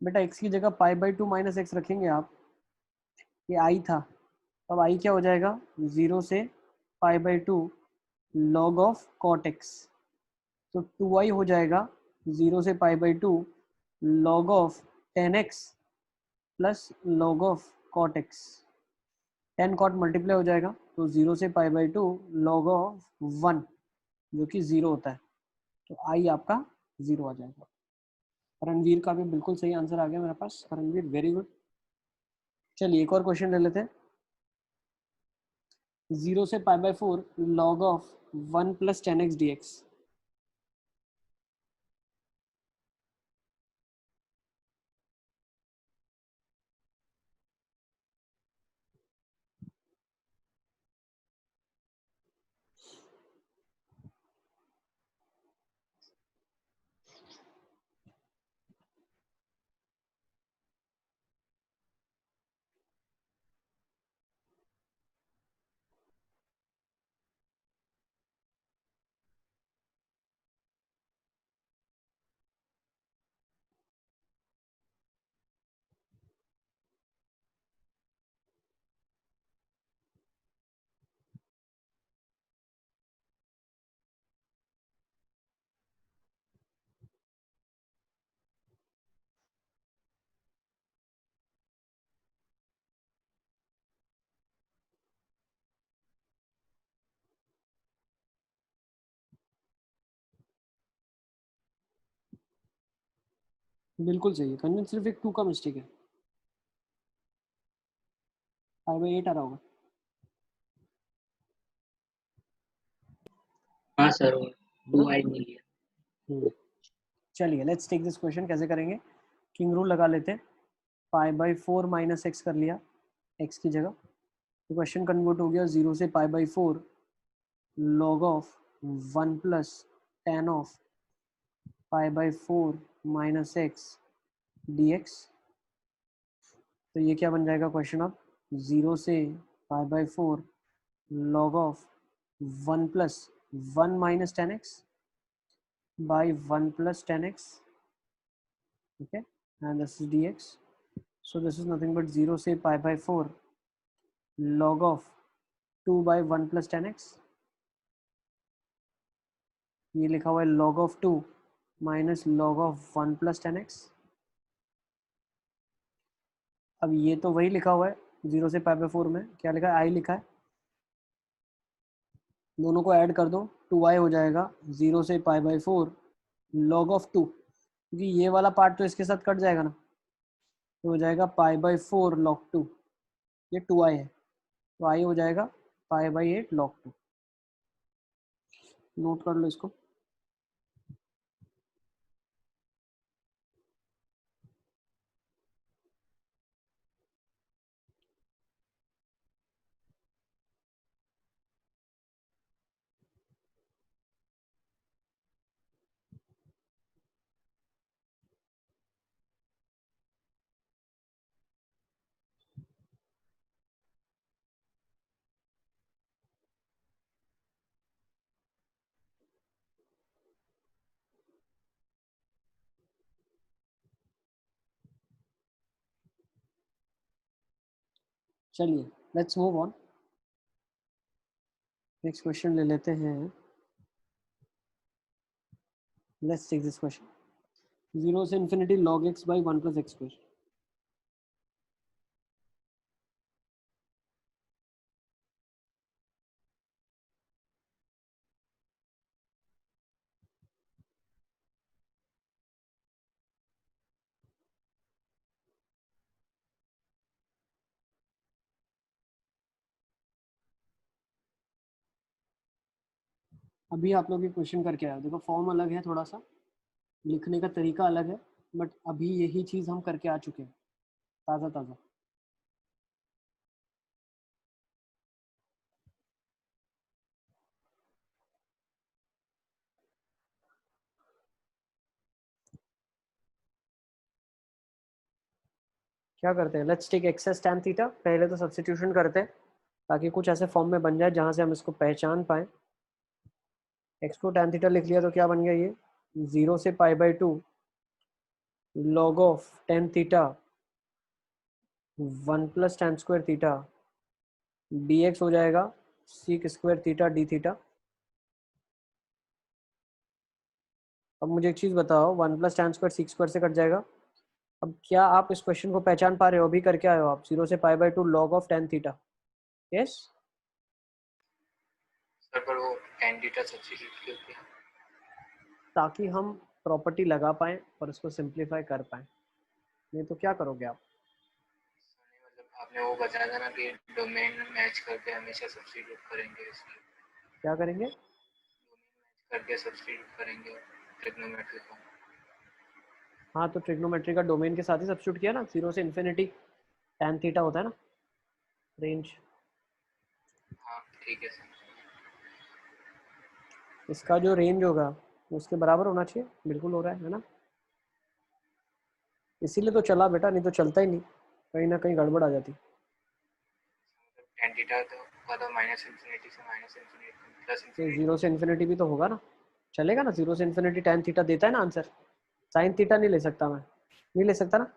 बेटा x की जगह पाई बाई 2 माइनस एक्स रखेंगे आप, ये आई था, अब आई क्या हो जाएगा, 0 से pi by 2 log of cot x, तो 2i हो जाएगा 0 से pi by 2 log of 10x plus log of cot x. 10 cot multiply हो जाएगा तो 0 से पाई बाई 2 लॉग ऑफ 1 जो कि 0 होता है, तो आई आपका 0 आ जाएगा। करणवीर का भी बिल्कुल सही आंसर आ गया मेरे पास, करणवीर वेरी गुड। चलिए एक और क्वेश्चन ले लेते हैं। 0 से pi by 4 log of 1 plus 10x dx। बिल्कुल सही है कंजन, सिर्फ एक 2 का मिस्टेक है, 5/8 आ रहा होगा। हाँ सर, 2i मिल गया। चलिए लेट्स टेक दिस क्वेश्चन, कैसे करेंगे, किंग रूल लगा लेते हैं। पाई बाई 4 माइनस एक्स कर लिया एक्स की जगह, तो क्वेश्चन कन्वर्ट हो गया 0 से pi by 4 log of 1 plus ten of pi by 4 minus x d x. तो ये क्या बन जाएगा क्वेश्चन अब, 0 से pi by 4 log of 1 plus 1 minus 10x by 1 plus 10x, okay, and this is dx. So this is nothing but 0 से pi by 4 log of 2 by 1 plus 10x, ये लिखा हुआ है log of 2 minus log of 1 plus 10x। अब ये तो वही लिखा हुआ है 0 से pi by 4 में क्या लिखा है, i लिखा है, दोनों को ऐड कर दो 2i हो जाएगा 0 से पाई बाई 4 log ऑफ 2, क्योंकि ये वाला पार्ट तो इसके साथ कट जाएगा ना, तो हो जाएगा पाई बाई 4 log 2, ये 2i है, तो i हो जाएगा π/8 log 2। नोट कर लो इसको। चलिए let's move on, next question ले लेते हैं। लेट्स टेक दिस क्वेश्चन, 0 से infinity log x by 1 plus x square। अभी आप लोग ये क्वेश्चन करके आए, देखो फॉर्म अलग है, थोड़ा सा लिखने का तरीका अलग है, बट अभी यही चीज़ हम करके आ चुके हैं ताज़ा ताज़ा। क्या करते हैं, let's take x as tan theta. पहले तो सब्स्टिट्यूशन करते हैं ताकि कुछ ऐसे फॉर्म में बन जाए जहाँ से हम इसको पहचान पाएँ। एक्स को tan थीटा लिख लिया तो क्या बन गया ये, 0 से π/2 log of tan theta 1 plus tan square theta dx हो जाएगा sec square theta d theta. अब मुझे एक चीज़ बताओ, 1 plus tan square sec square से कट जाएगा। अब क्या आप इस क्वेश्चन को पहचान पा रहे हो, अभी करके आए हो आप, 0 से π/2 log of tan theta. Yes sir पर वो tan थीटा सब्स्टिट्यूट क्यों किया? ताकि हम प्रॉपर्टी लगा पाएँ और इसको सिंप्लीफाई कर पाएँ, नहीं तो क्या करोगे आप। मतलब आपने वो बताया था ना कि डोमेन मैच करके हमेशा सब्स्टिट्यूट करेंगे, इसलिए क्या करेंगे, करके सब्स्टिट्यूट करेंगे ट्रिग्नोमेट्री को। हाँ तो ट्रिग्नोमेट्री का डोमेन के साथ ही सब्स्टिट्यूट किया ना, 0 से इन्फिनिटी tan थीटा होता है ना रेंज। हाँ ठीक है सर। इसका जो रेंज होगा उसके बराबर होना चाहिए, बिल्कुल हो रहा है ना, इसीलिए तो चला बेटा, नहीं तो चलता ही नहीं, कहीं ना कहीं गड़बड़ आ जाती। tan थीटा तो माइनस इन्फिनिटी से प्लस तो इन्फिनिटी। 0 से इन्फिनिटी भी तो होगा ना, चलेगा ना, 0 से इन्फिनिटी tan थीटा देता है ना आंसर। साइन थीटा नहीं ले सकता मैं, नहीं ले सकता ना,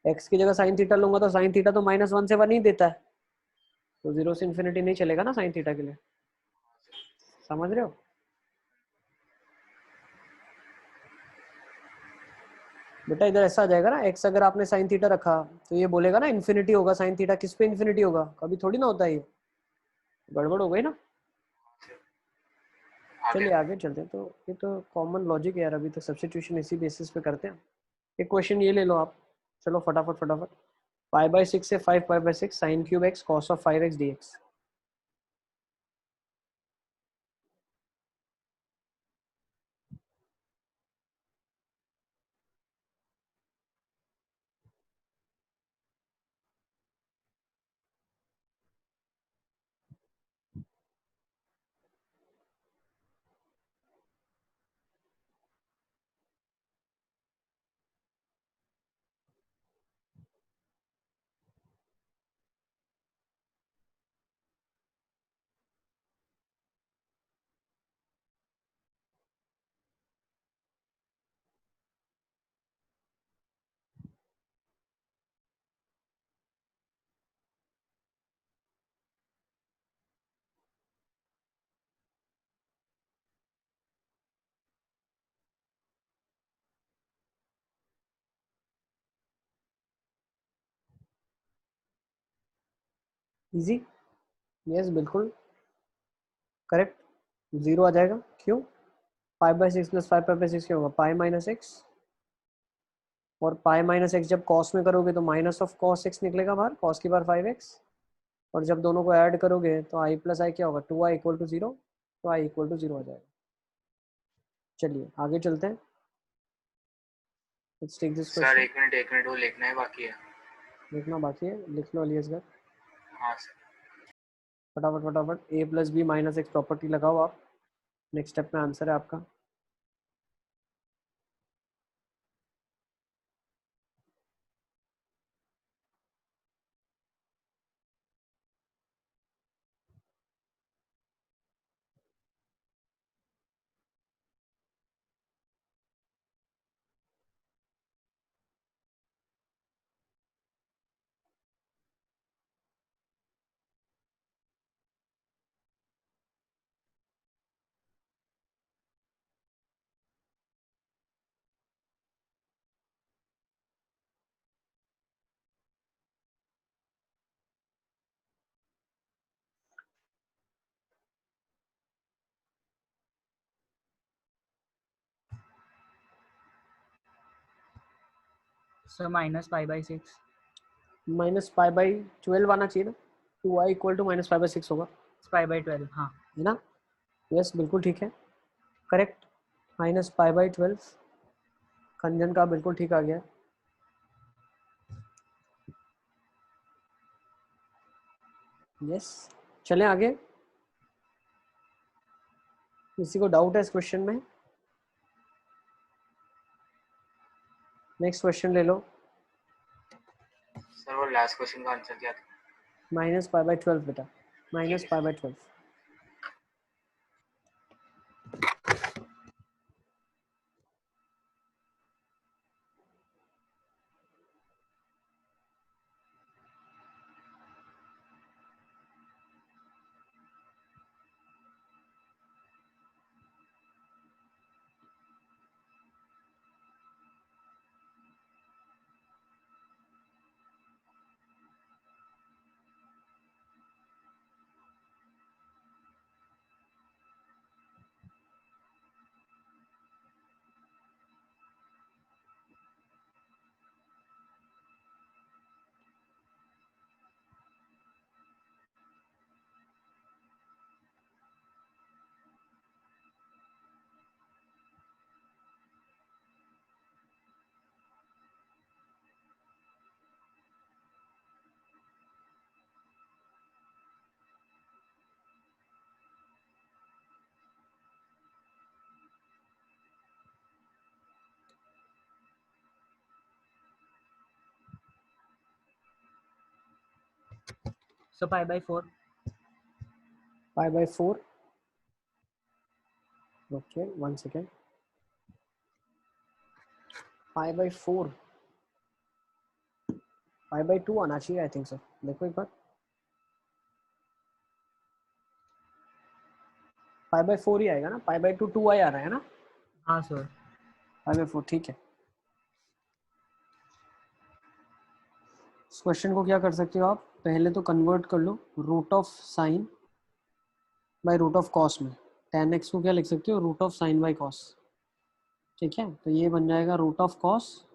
एक्स की जगह साइन थीटा लूंगा तो साइन थीटा तो -1 से 1 ही देता है, तो 0 से इन्फिनिटी नहीं चलेगा ना साइन थीटा के लिए, समझ रहे हो। बेटा इधर ऐसा आ जाएगा ना, एक्स अगर आपने साइन थीटा रखा तो ये बोलेगा ना इन्फिनिटी होगा साइन थीटा, किस पे इन्फिनिटी होगा, कभी थोड़ी ना होता है ये, गड़बड़ हो गई ना। चलिए आगे चलते हैं, तो ये तो कॉमन लॉजिक है यार, अभी तो सब्स्टिट्यूशन इसी बेसिस पे करते हैं। एक क्वेश्चन ये ले लो आप, चलो फटाफट फटाफट, π/6 से 5π/6 sine cube x cos of 5x dx। Easy, yes बिल्कुल करेक्ट, 0 आ जाएगा, क्यों, 5/6 प्लस 5π/6 क्या होगा, π-x, और π-x जब कॉस में करोगे तो माइनस ऑफ कॉस x निकलेगा बाहर, कॉस की बार 5x, और जब दोनों को ऐड करोगे तो i प्लस आई क्या होगा, 2i इक्वल टू 0, तो i इक्वल टू 0 हो जाएगा। चलिए आगे चलते हैं। Let's take this sir question. एक मिनट वो लिखना है बाकी है। लिखना बाकी है, लिख लो अलियसगर हाँ सर। फटाफट फटाफट। a plus b minus x property लगाओ आप। नेक्स्ट स्टेप में आंसर है आपका। सर -π/6 माइनस पाई बाई 12 आना चाहिए ना, 2i equal to minus pi by 6 होगा, π/12 हाँ। है ना। यस बिल्कुल ठीक है, करेक्ट। माइनस पाई बाई 12 खंजन का बिल्कुल ठीक आ गया। यस चलें आगे। किसी को डाउट है इस क्वेश्चन में? नेक्स्ट क्वेश्चन ले लो। सर वो लास्ट क्वेश्चन का आंसर क्या था? माइनस पाई बाई 12 बेटा, minus pi by 12। Sir π/4 pi by 4, okay 1 second. Pi by 4, pi by 2 आना चाहिए आई थिंक सर, देखो एक बार। पाई बाई 4 ही आएगा ना, पाई बाई 2 2i आ रहा है ना। हाँ सर। पाई बाई 4 ठीक है। इस क्वेश्चन को क्या कर सकते हो आप, पहले तो कन्वर्ट कर लो root of sine by root of cos में। tan x को क्या लिख सकते हो, root of sine by cos. ठीक है, तो ये बन जाएगा रूट ऑफ कॉस,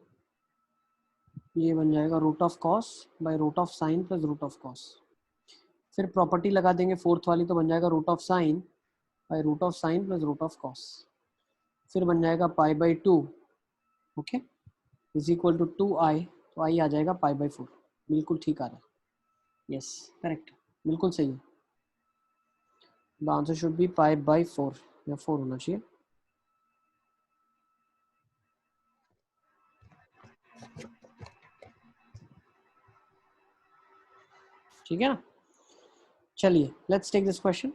ये बन जाएगा root of cos by root of sine plus root of cos. फिर प्रॉपर्टी लगा देंगे फोर्थ वाली, तो बन जाएगा root of sine by root of sine plus root of cos. फिर बन जाएगा pi by 2, okay, is equal to 2i, तो आई आ जाएगा पाई बाई 4। बिल्कुल ठीक आ रहा है, यस करेक्ट, बिल्कुल सही है। The answer should be pi by 4, या 4 होना चाहिए। ठीक है ना। चलिए let's take this question.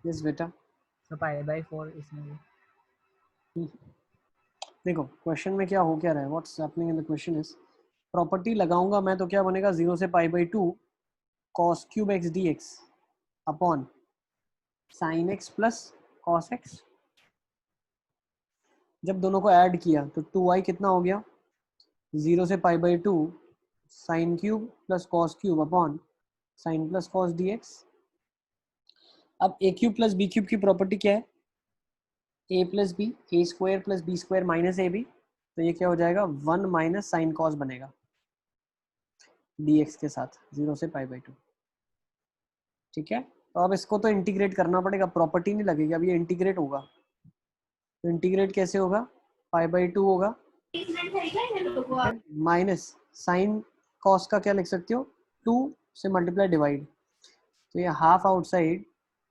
Yes बेटा। सर π/4 इसमें भी। देखो क्वेश्चन में क्या हो क्या रहा है, what's happening in the question is, property लगाऊंगा मैं तो क्या बनेगा 0 से pi by 2 cos cube x d x, upon sine x plus cos x. जब दोनों को ऐड किया तो 2i कितना हो गया, 0 से pi by 2 sine cube plus cos cube upon sine plus cos d x. अब a cube plus b cube की प्रॉपर्टी क्या है, a plus b, a square plus b square minus a b, तो ये क्या हो जाएगा 1 माइनस साइन कॉस बनेगा डी एक्स के साथ 0 से पाई बाई 2। ठीक है, तो अब इसको तो इंटीग्रेट करना पड़ेगा, प्रॉपर्टी नहीं लगेगी, अब ये इंटीग्रेट होगा। तो इंटीग्रेट कैसे होगा, पाई बाई 2 होगा माइनस साइन कॉस का क्या लिख सकते हो, 2 से मल्टीप्लाई डिवाइड, तो ये half outside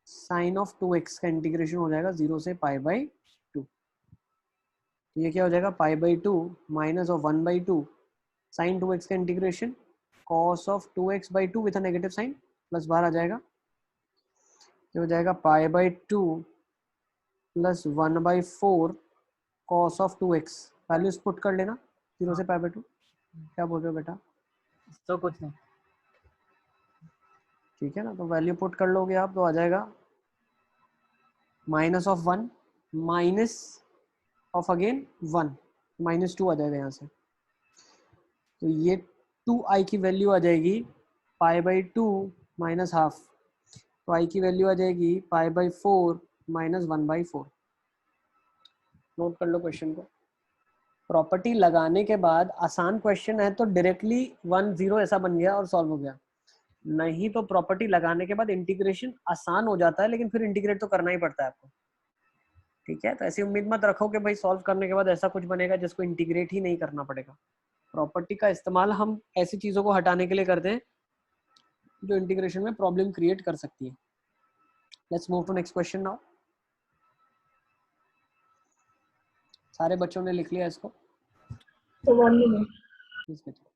sign of 2x का इंटीग्रेशन हो जाएगा 0 से पाई बाई 2। तो ये क्या हो जाएगा pi by 2 minus of 1 by 2 sine 2x का integration cos of 2x by 2 with a negative sign, plus बाहर आ जाएगा, ये हो जाएगा pi by 2 plus 1 by 4 cos of 2x। Values put कर लेना 0 से पाई बाई 2। क्या बोल रहे हो बेटा, तो कुछ नहीं। ठीक है ना, तो वैल्यू पुट कर लोगे आप तो आ जाएगा minus of 1 minus of again 1, minus 2 आ जाएगा यहाँ से, तो ये 2i की वैल्यू आ जाएगी पाई बाई 2 माइनस हाफ, तो i की वैल्यू आ जाएगी पाई बाई 4 माइनस 1 बाई 4। नोट कर लो क्वेश्चन को। प्रॉपर्टी लगाने के बाद आसान क्वेश्चन है तो डायरेक्टली 1 0 ऐसा बन गया और सॉल्व हो गया, नहीं तो प्रॉपर्टी लगाने के बाद इंटीग्रेशन आसान हो जाता है, लेकिन फिर इंटीग्रेट तो करना ही पड़ता है आपको। ठीक है, तो ऐसी उम्मीद मत रखो कि भाई सॉल्व करने के बाद ऐसा कुछ बनेगा जिसको इंटीग्रेट ही नहीं करना पड़ेगा। प्रॉपर्टी का इस्तेमाल हम ऐसी चीजों को हटाने के लिए करते हैं जो इंटीग्रेशन में प्रॉब्लम क्रिएट कर सकती है। Let's move to next question now. सारे बच्चों ने लिख लिया इसको, तो 1 मिनट। प्लीज बेटा।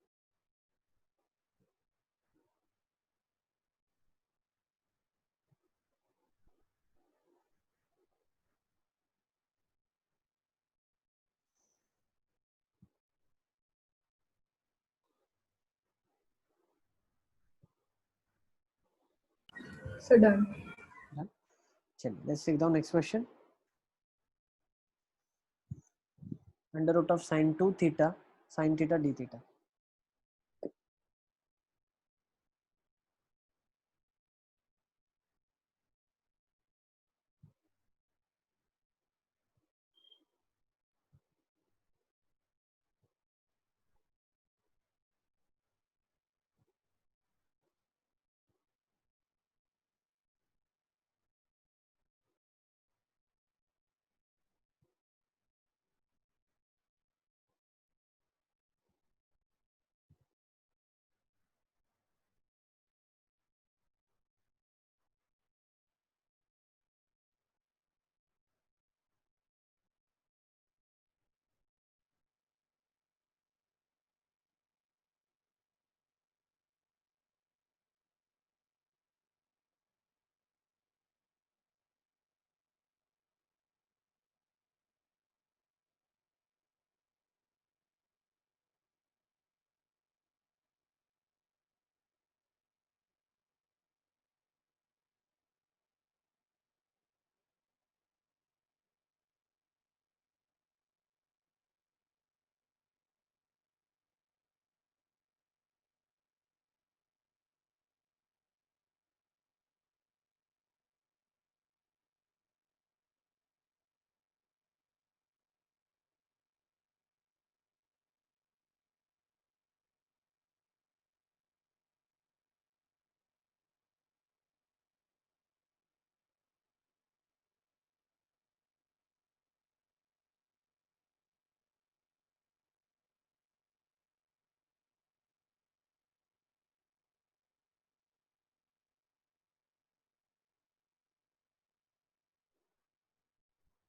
So done. चलिए let's take down next question. Under root of sine 2 theta sine theta d theta.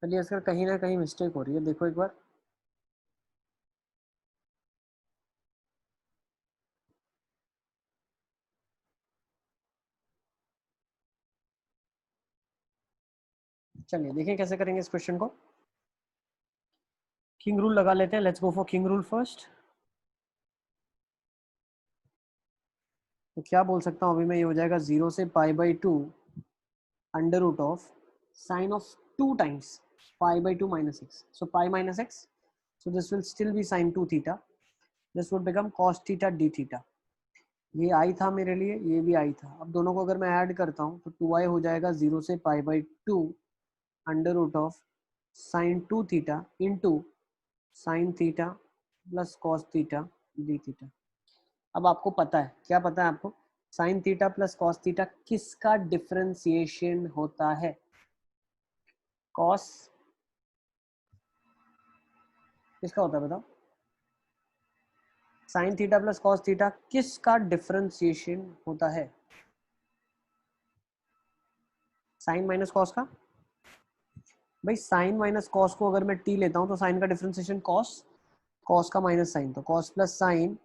चलिए इसका कहीं ना कहीं मिस्टेक हो रही है, देखो एक बार। चलिए देखिए कैसे करेंगे इस क्वेश्चन को। किंग रूल लगा लेते हैं, let's go for king rule first. तो क्या बोल सकता हूँ अभी मैं, ये हो जाएगा 0 से pi by 2 under root of sine of 2 times pi by 2 minus x. So pi minus x. So this will still be sin 2 theta. This would become cos theta d theta. ये आई था मेरे लिए, ये भी आई था. अब दोनों को अगर मैं ऐड करता हूँ तो 2i हो जाएगा 0 से pi by 2 under root of sin 2 theta into sin theta plus cos theta d theta. अब आपको पता है, क्या पता है आपको? sin theta plus cos theta किसका डिफरेंशिएशन होता है? cos किसका होता है बताओ? sin theta plus cos theta किसका डिफरेंशिएशन होता है? sin माइनस cos का. भाई sin माइनस cos को अगर मैं t लेता हूं तो sin का डिफरेंशिएशन cos का माइनस sin, तो cos plus sin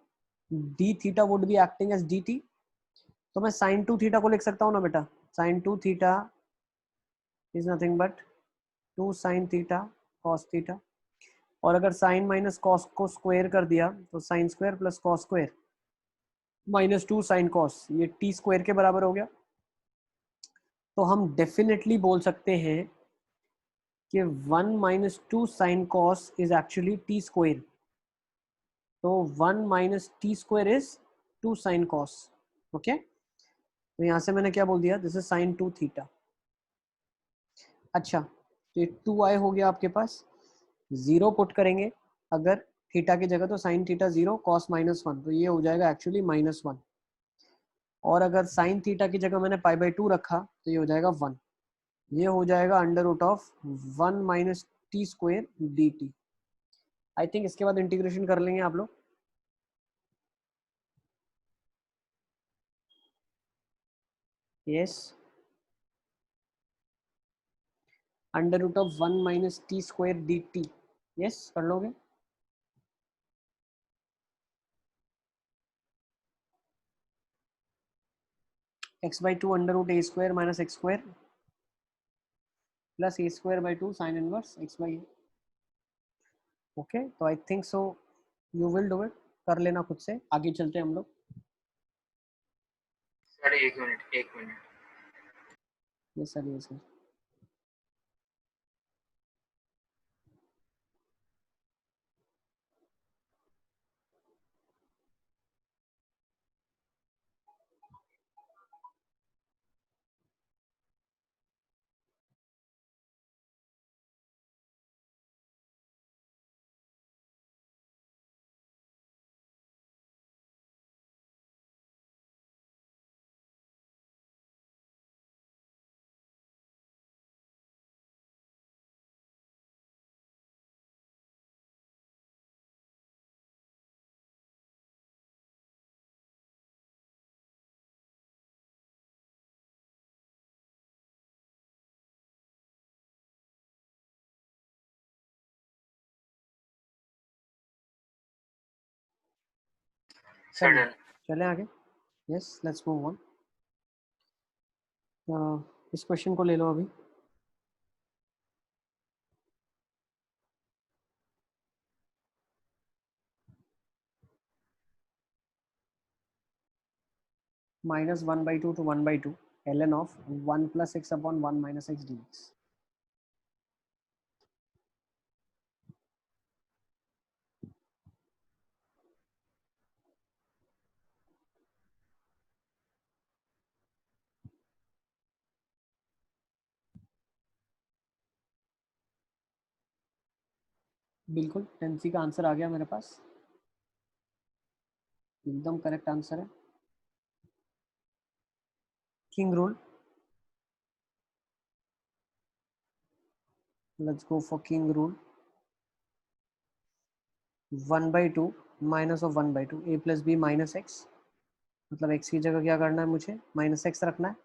d theta would be acting as dt. तो मैं sin 2 थीटा को लिख सकता हूं ना बेटा. sin 2 theta is nothing but 2 sin theta cos theta. और अगर sin माइनस cos को स्क्वायर कर दिया तो sin square plus cos square minus 2 sin cos, ये t स्क्वायर के बराबर हो गया. तो हम डेफिनेटली बोल सकते हैं कि 1 minus 2 sin cos is actually t square. तो 1 minus t square is 2 sin cos. Okay, तो यहाँ से मैंने क्या बोल दिया? This is sin 2 theta. अच्छा, तो ये 2i हो गया आपके पास. 0 पुट करेंगे अगर थीटा की जगह तो sin थीटा 0 cos माइनस 1, तो ये हो जाएगा एक्चुअली माइनस 1. और अगर sin थीटा की जगह मैंने पाई बाई 2 रखा तो ये हो जाएगा 1. ये हो जाएगा under root of 1 minus t square d t. I think इसके बाद इंटीग्रेशन कर लेंगे आप लोग. Yes, under root of 1 minus t square d t. Yes, कर लोगे? X by 2 under root a square minus x square plus a square by 2 sine inverse x by. Okay, तो I think so you will do it. कर लेना खुद से. आगे चलते हैं हम लोग. सर एक मिनट. Yes sir, yes sir. Sir done. चले आगे. Yes, let's move on. इस क्वेश्चन को ले लो अभी. Minus 1 by 2 to 1 by 2 ln of 1 plus x upon 1 minus x d x. बिल्कुल टेंसी का आंसर आ गया मेरे पास. एकदम करेक्ट आंसर है. King rule. Let's go for king rule. 1 by 2 minus of 1 by 2 a plus b minus x. मतलब एक्स की जगह क्या करना है मुझे? माइनस एक्स रखना है.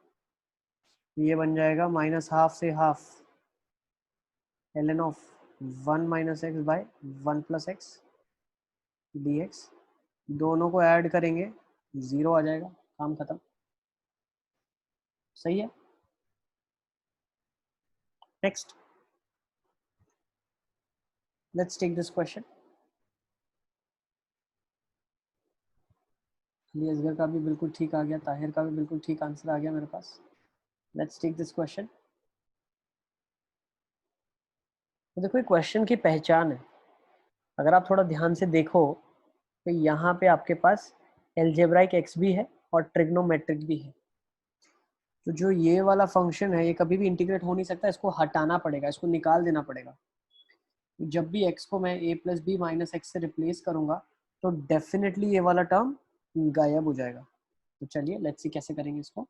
ये बन जाएगा माइनस हाफ से half ln of 1 minus x by 1 plus x d x. दोनों को ऐड करेंगे 0 आ जाएगा. काम खत्म. सही है. Next, let's take this question. Asghar का भी बिल्कुल ठीक आ गया. ताहिर का भी बिल्कुल ठीक आंसर आ गया मेरे पास. Let's take this question. तो देखो ये क्वेश्चन की पहचान है, अगर आप थोड़ा ध्यान से देखो तो यहाँ पे आपके पास एल्जेब्राइक एक्स भी है और ट्रिग्नोमेट्रिक भी है। तो जो ये वाला फंक्शन है ये कभी भी इंटीग्रेट हो नहीं सकता, इसको हटाना पड़ेगा, इसको निकाल देना पड़ेगा। जब भी x को मैं a plus b minus x से रिप्लेस करूंगा तो डेफिनेटली ये वाला टर्म गायब हो जाएगा। तो चलिए लेट्स सी कैसे करेंगे इसको।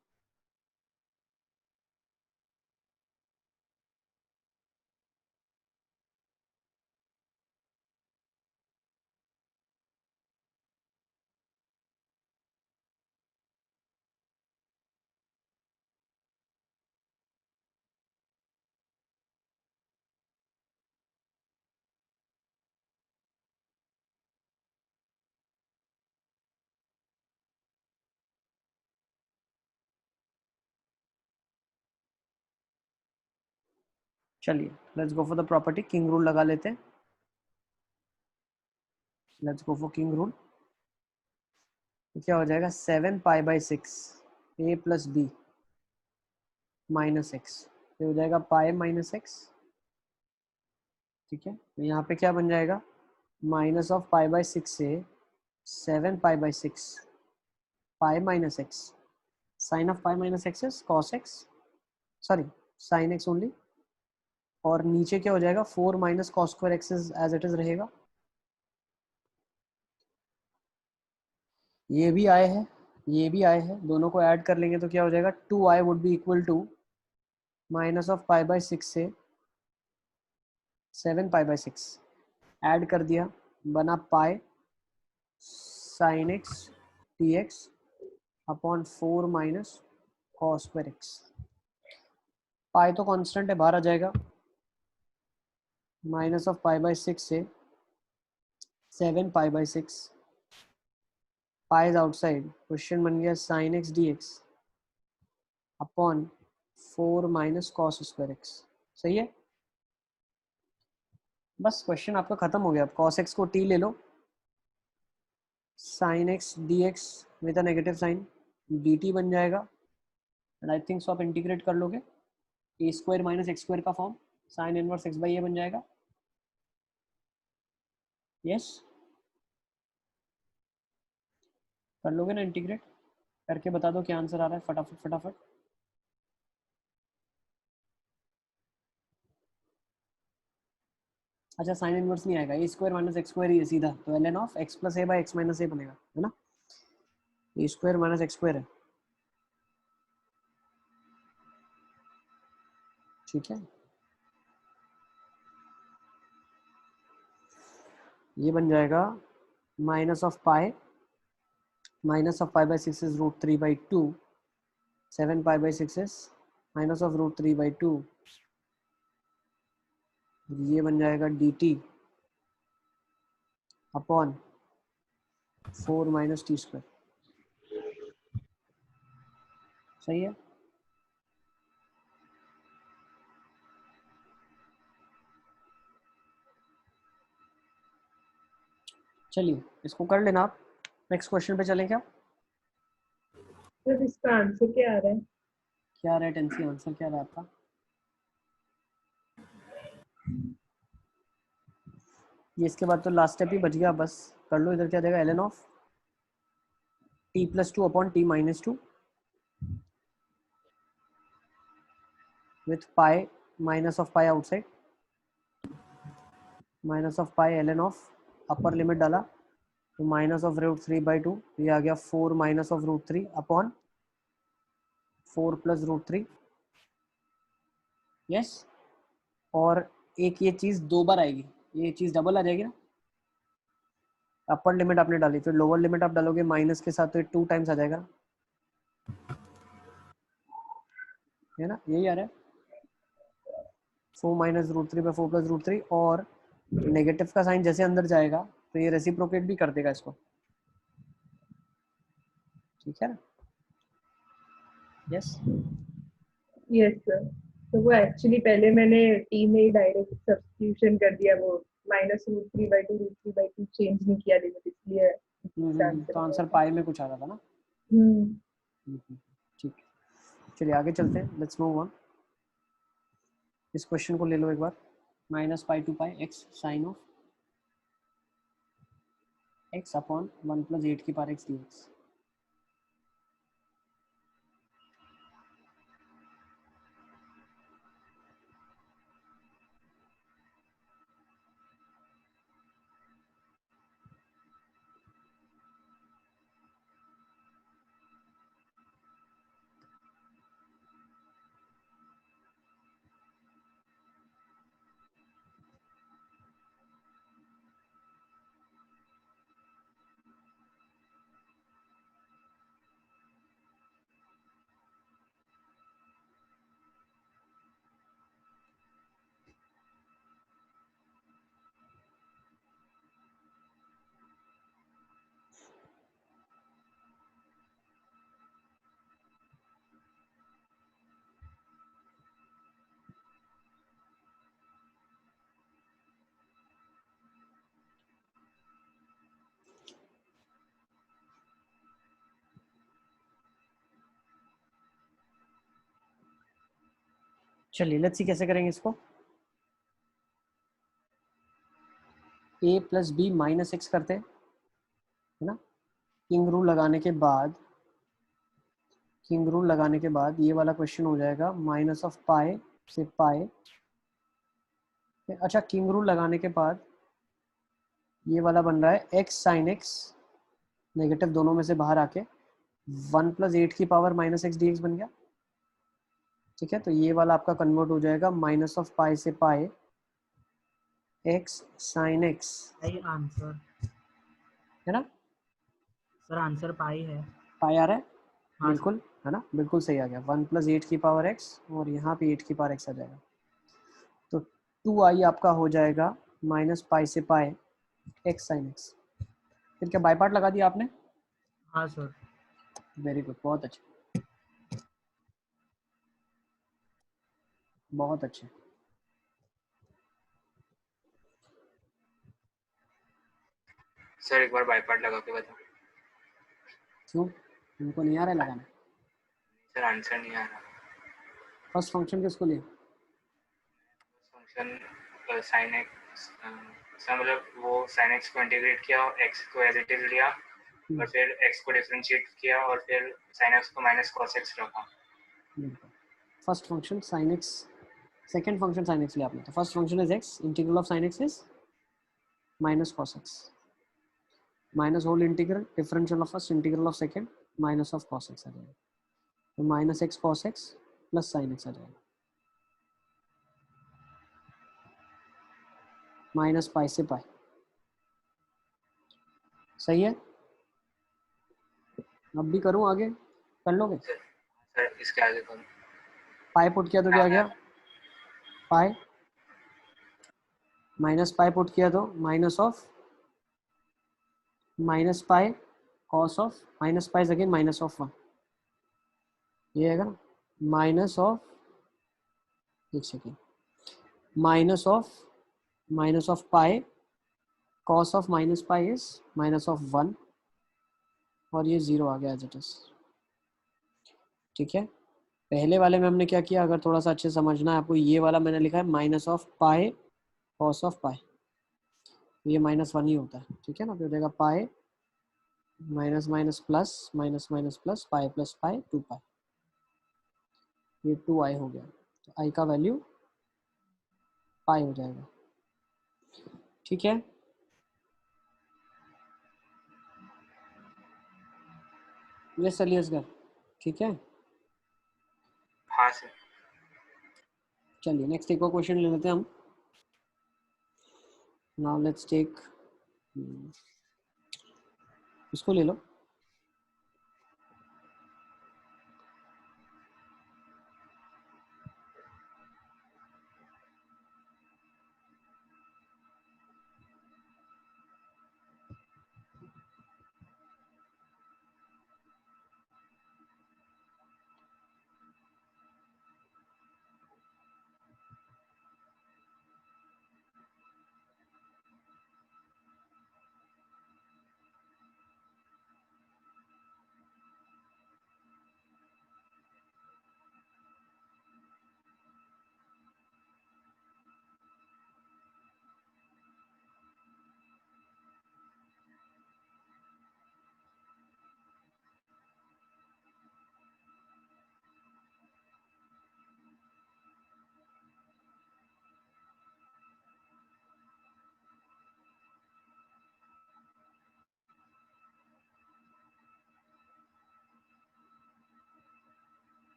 चलिए let's go for the property, king rule लगा लेते हैं। Let's go for king rule. तो क्या हो जाएगा 7π/6 a plus b minus x, ये हो जाएगा पाई माइनस एक्स। ठीक है, तो यहाँ पे क्या बन जाएगा माइनस ऑफ π/6 से 7π/6 pi minus x, sine of pi minus x is cos x, sorry sine x only, और नीचे क्या हो जाएगा 4 minus cos square x as it is रहेगा। ये भी आए है, ये भी आए है, दोनों को ऐड कर लेंगे तो क्या हो जाएगा 2i would be equal to minus of π/6 से 7π/6, ऐड कर दिया बना pi sine x d x upon 4 minus cos square x. Pi तो कांस्टेंट है, बाहर आ जाएगा, माइनस ऑफ π/6 से 7π/6, पाई इज आउटसाइड, क्वेश्चन बन गया sign x d x upon 4 minus cos square x. सही है, बस क्वेश्चन आपका खत्म हो गया। अब कॉस एक्स को टी ले लो, sine x d x with a negative sign d t बन जाएगा, एंड आई थिंक सो आप इंटीग्रेट कर लोगे a square minus x square का form, sine inverse x by a बन जाएगा। यस, कर लोगे ना इंटीग्रेट, करके बता दो क्या आंसर आ रहा है फटाफट फटाफट। अच्छा साइन इनवर्स नहीं आएगा, a square minus x square ही है सीधा, तो l n of x plus a by x minus a बनेगा, है ना, a square minus x square है। ठीक है, ये बन जाएगा minus of pi, minus of π/6 is √3/2, 7π/6 is minus of √3/2, ये बन जाएगा d t upon 4 minus t square. सही है, चलिए इसको कर लेना आप। नेक्स्ट क्वेश्चन पे चलें क्या? सर इसका आंसर क्या आ रहा है? क्या रहा है टेंसी, आंसर क्या रहा आपका? ये इसके बाद तो लास्ट स्टेप ही बच गया, बस कर लो। इधर क्या देगा l n of t plus 2 upon t minus 2 with pi minus of pi outside, minus of pi l n of upper limit डाला तो माइनस ऑफ √3/2, ये आ गया 4 minus of √3 upon 4 plus √3। Yes, और एक ये चीज़ दो बार आएगी, ये चीज़ डबल आ जाएगी ना। अपर लिमिट आपने डाली, फिर लोअर लिमिट आप डालोगे माइनस के साथ तो ये 2 टाइम्स आ जाएगा, है ना, यही आ रहा है 4 माइनस √3/4 प्लस √3, और नेगेटिव का साइन जैसे अंदर जाएगा तो ये रेसिप्रोकेट भी कर देगा इसको। ठीक है ना, यस यस सर। तो वो एक्चुअली पहले मैंने टी में ही डायरेक्ट सब्स्टिट्यूशन कर दिया, वो -√3/2 चेंज नहीं किया लिमिट, इसलिए तो आंसर पाई में कुछ आ रहा था ना। ठीक, चलिए आगे चलते हैं, लेट्स मूव ऑन। इस क्वेश्चन को ले लो एक बार। Minus pi two pi x sine of x upon 1 plus 8 की पावर एक्स डी एक्स। चलिए लेट्स सी कैसे करेंगे इसको। A plus b minus x करते हैं, है ना। किंग रूल लगाने के बाद, किंग रूल लगाने के बाद ये वाला क्वेश्चन हो जाएगा माइनस ऑफ पाई से पाई। अच्छा, किंग रूल लगाने के बाद ये वाला बन रहा है एक्स साइन एक्स, नेगेटिव दोनों में से बाहर आके 1 प्लस 8 की power minus x d x बन गया। ठीक है, तो ये वाला आपका कन्वर्ट हो जाएगा माइनस ऑफ पाई से पाई एक्स साइन एक्स, सही आंसर है ना। सर, आंसर पाई है। पाई आ रहा है, हाँ बिल्कुल, है ना, बिल्कुल सही आ गया। 1 प्लस 8 की पावर एक्स और यहाँ पे 8 की पावर एक्स आ जाएगा, तो 2i आपका हो जाएगा माइनस पाई से पाई एक्स साइन एक्स। फिर क्या बाई पार्ट लगा दिया आपने? हाँ सर। वेरी गुड, बहुत अच्छे, बहुत अच्छे। सर एक बार बाईपार्ट लगा के बताओ। क्यों, उनको नहीं आ रहा है लगाना? सर आंसर नहीं आ रहा। फर्स्ट फंक्शन किसको लिया? फंक्शन साइन एक्स, सर मतलब वो साइन एक्स को इंटीग्रेट किया और एक्स को एज इट इज लिया और फिर एक्स को डिफरेंशिएट किया और फिर साइन एक्स को माइनस कॉस एक्स रखा। First function sine x, second function sine x लिया आपने, तो first function is x, integral of sine x is minus cos x, minus whole integral differential of first integral of second minus of cos x आ जाएगा, तो minus x cos x plus sine x आ जाएगा, minus पाई से पाई। सही है, अब भी करूं आगे, कर लोगे? सर इसके आगे करो। पाई पुट किया तो क्या आ गया? पाई माइनस पाई पुट किया तो minus of minus pi cos of minus pi again minus of 1, ये आएगा ना, माइनस ऑफ, एक second, minus of pi cos of minus pi is minus of 1 और ये 0 आ गया एज इट इज। ठीक है, पहले वाले में हमने क्या किया, अगर थोड़ा सा अच्छे समझना है आपको, ये वाला मैंने लिखा है minus of pi cos of pi, ये माइनस 1 ही होता है। ठीक है ना, तो हो जाएगा pi minus minus plus minus minus plus pi plus pi 2 पाई, ये 2i हो गया, तो i का वैल्यू पाई हो जाएगा। ठीक है, ये चलिए इसका, ठीक है। हाँ सर। चलिए नेक्स्ट एक और क्वेश्चन ले लेते हैं हम। नाउ लेट्स टेक, इसको ले लो।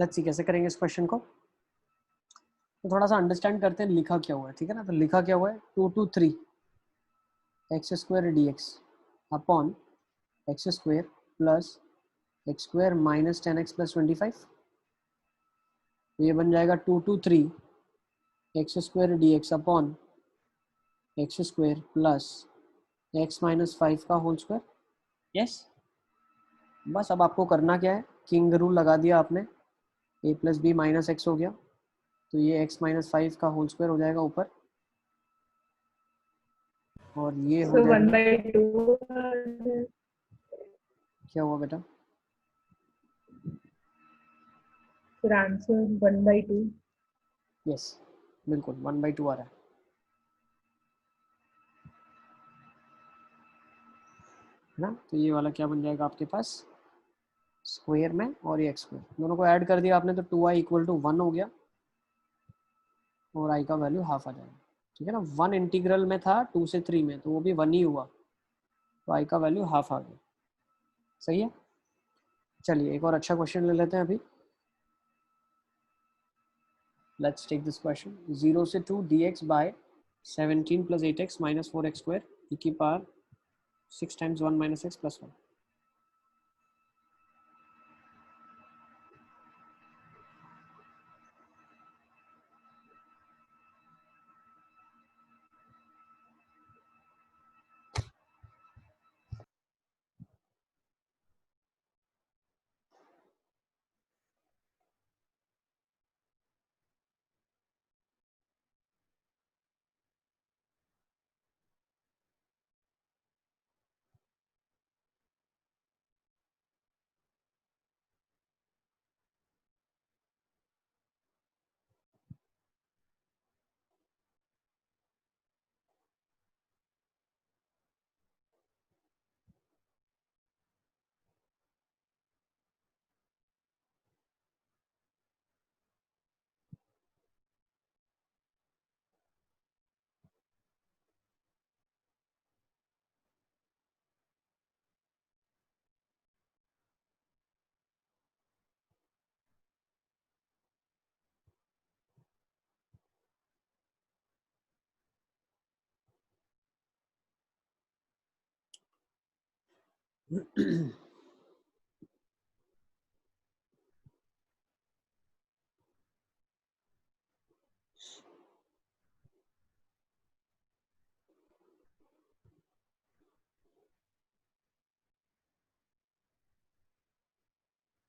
लेट्स सी कैसे करेंगे इस क्वेश्चन को। तो थोड़ा सा अंडरस्टैंड करते हैं लिखा क्या हुआ है, ठीक है ना। तो लिखा क्या हुआ है, 2 to 3 x square D x upon x square plus x square minus 10x plus 25। तो ये बन जाएगा 2 to 3 x square D x upon x square plus x minus 5 का होल स्क्वायर। यस, बस अब आपको करना क्या है, किंग रूल लगा दिया आपने, a plus b minus x हो गया, तो ये x माइनस 5 का होल स्क्वायर हो जाएगा ऊपर, और ये हो So जाएगा 1/2 क्या हुआ बेटा, फिर आंसर 1/2। यस बिल्कुल 1/2 आ रहा है ना। तो ये वाला क्या बन जाएगा आपके पास स्क्वायर में, और ये एक्स स्क्वायर दोनों को ऐड कर दिया आपने, तो 2i इक्वल टू 1 हो गया, और i का वैल्यू हाफ आ जाएगा, ठीक है ना। 1 इंटीग्रल में था 2 से 3 में, तो वो भी 1 ही हुआ, तो i का वैल्यू हाफ आ गया। सही है, चलिए एक और अच्छा क्वेश्चन ले लेते हैं अभी। लेट्स टेक दिस क्वेश्चन, 0 से 2 dx by 17 plus 8x minus 4x square e की power 6 times 1 minus x plus 1।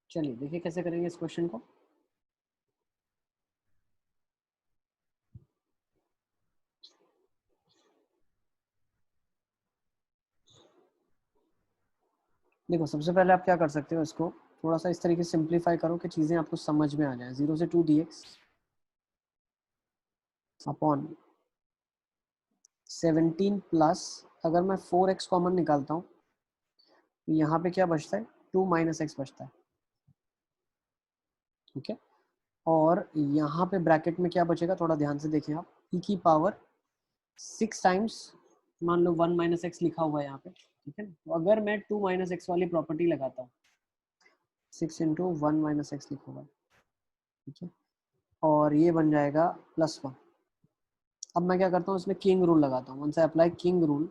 चलिए देखिए कैसे करेंगे इस क्वेश्चन को। देखो सबसे पहले आप क्या कर सकते हो, इसको थोड़ा सा इस तरीके से सिंप्लीफाई करो कि चीजें आपको समझ में आ जाए। 0 से 2 dx अपॉन 17 प्लस, अगर मैं 4x कॉमन निकालता हूँ तो यहाँ पे क्या बचता है, 2 माइनस एक्स बचता है, ठीक है। और यहाँ पे ब्रैकेट में क्या बचेगा, थोड़ा ध्यान से देखें आप, e की पावर 6 टाइम्स, मान लो 1 माइनस एक्स लिखा हुआ है यहाँ पे, ठीक है ना। तो अगर मैं 2 माइनस एक्स वाली प्रॉपर्टी लगाता हूँ, 6 इंटू 1 माइनस एक्स लिखा हुआ है, ठीक है, और ये बन जाएगा +1। अब मैं क्या करता हूँ, इसमें किंग रूल लगाता हूँ, once I apply king rule,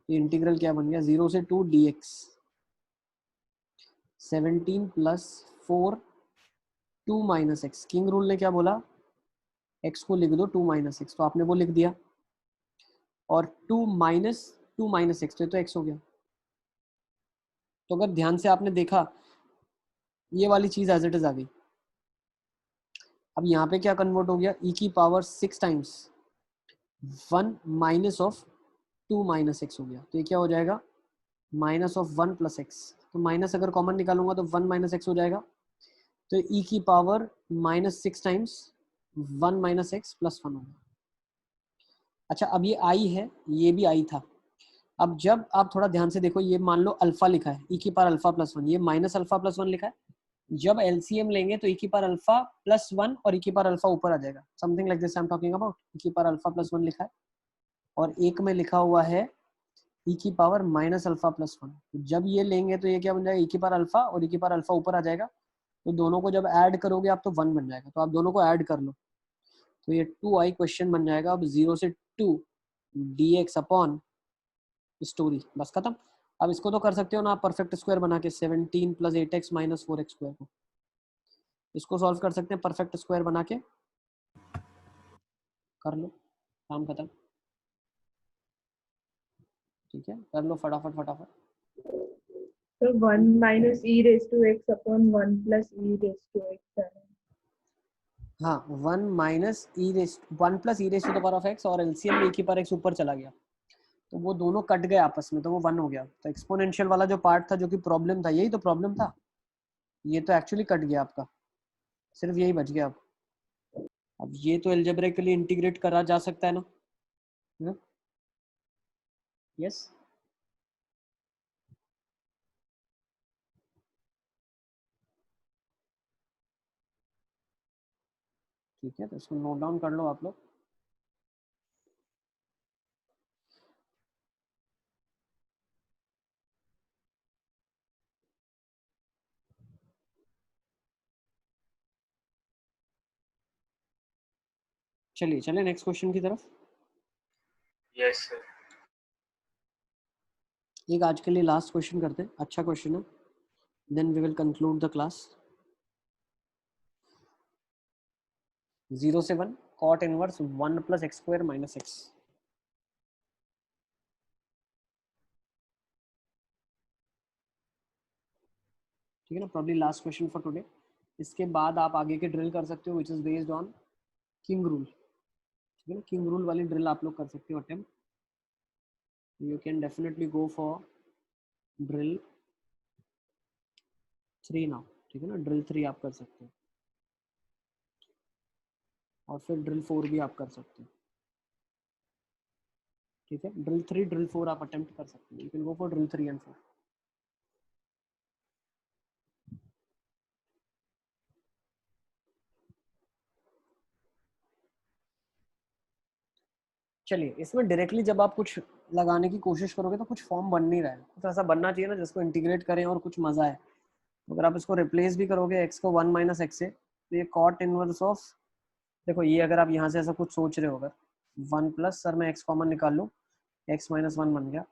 ये इंटीग्रल क्या बन गया, 0 से 2 dx 17 plus 4 2 minus x. King rule ने क्या बोला, x को लिख दो 2 माइनस एक्स, तो आपने वो लिख दिया, और 2 माइनस एक्स तो x हो गया। तो अगर ध्यान से आपने देखा, ये वाली चीज एज इट इज आ गई। अब यहाँ पे क्या कन्वर्ट हो गया, e की power 6 times 1 minus of 2 minus x हो गया, तो ये क्या हो जाएगा, माइनस ऑफ 1 प्लस एक्स। तो माइनस अगर कॉमन निकालूंगा तो 1 माइनस एक्स हो जाएगा, तो e की power -6 times 1 minus x plus 1 होगा। अच्छा अब ये आई है, ये भी आई था। अब जब आप थोड़ा ध्यान से देखो, ये मान लो अल्फा लिखा है, e की पावर अल्फा प्लस 1, ये माइनस अल्फा प्लस 1 लिखा है। जब एलसीएम लेंगे तो e की पावर अल्फा प्लस 1 और e की पावर अल्फा ऊपर आ जाएगा, something like this I am talking about. e की पावर अल्फा प्लस 1 लिखा है, और एक में लिखा हुआ है e की पावर माइनस अल्फा प्लस 1। जब ये लेंगे तो ये क्या बन जाएगा, e की पावर अल्फा, और e की पावर अल्फा ऊपर आ जाएगा, तो दोनों को जब ऐड करोगे आप तो 1 बन जाएगा, तो आप दोनों को ऐड कर लो, तो ये 2i क्वेश्चन बन जाएगा। अब 0 से 2 dx अपॉन स्टोरी, बस खत्म। अब इसको तो कर सकते हो ना आप परफेक्ट स्क्वायर बना के, 17 + 8x - 4x स्क्वायर को इसको सॉल्व कर सकते हैं परफेक्ट स्क्वायर बना के, कर लो, काम खत्म। ठीक है, कर लो फटाफट फटाफट। तो 1 - e raised to x upon 1 + e raised to x है। हाँ, 1 - e raised 1 + e raised to the power of x, और एलसीएम में e की पावर x ऊपर चला गया, तो वो दोनों कट गए आपस में, तो वो 1 हो गया। तो एक्सपोनेंशियल वाला जो पार्ट था जो कि प्रॉब्लम था, यही तो प्रॉब्लम था, ये तो एक्चुअली कट गया आपका, सिर्फ यही बच गया। अब ये तो एल्जेब्रिकली इंटीग्रेट करा जा सकता है ना? यस, ठीक है, तो इसको नोट डाउन कर लो आप लोग। चलिए चलिए नेक्स्ट क्वेश्चन की तरफ। Yes sir. एक आज के लिए लास्ट क्वेश्चन करते हैं, अच्छा क्वेश्चन है, then we will conclude the class. 0 से 1 cot इनवर्स 1 + x² - x। ठीक है ना, probably last question for today. इसके बाद आप आगे के ड्रिल कर सकते हो which is based on king rule. ठीक है ना, किंग रूल वाली ड्रिल आप लोग कर सकते हो attempt. You can definitely go for drill 3 now. ठीक है ना, ड्रिल 3 आप कर सकते हो, और फिर ड्रिल 4 भी आप कर सकते हो। ठीक है, ड्रिल 3 ड्रिल 4 आप अटेम्प्ट कर सकते हो, you can go for drill 3 and 4। चलिए, इसमें डायरेक्टली जब आप कुछ लगाने की कोशिश करोगे तो कुछ फॉर्म बन नहीं रहा है, कुछ ऐसा बनना चाहिए ना जिसको इंटीग्रेट करें और कुछ मजा है। तो अगर आप इसको रिप्लेस भी करोगे x को 1 - x से, तो ये cot इनवर्स ऑफ, देखो ये अगर आप यहाँ से ऐसा कुछ सोच रहे हो, अगर 1 प्लस, सर मैं x कॉमन निकाल लूँ, x - 1 बन गया,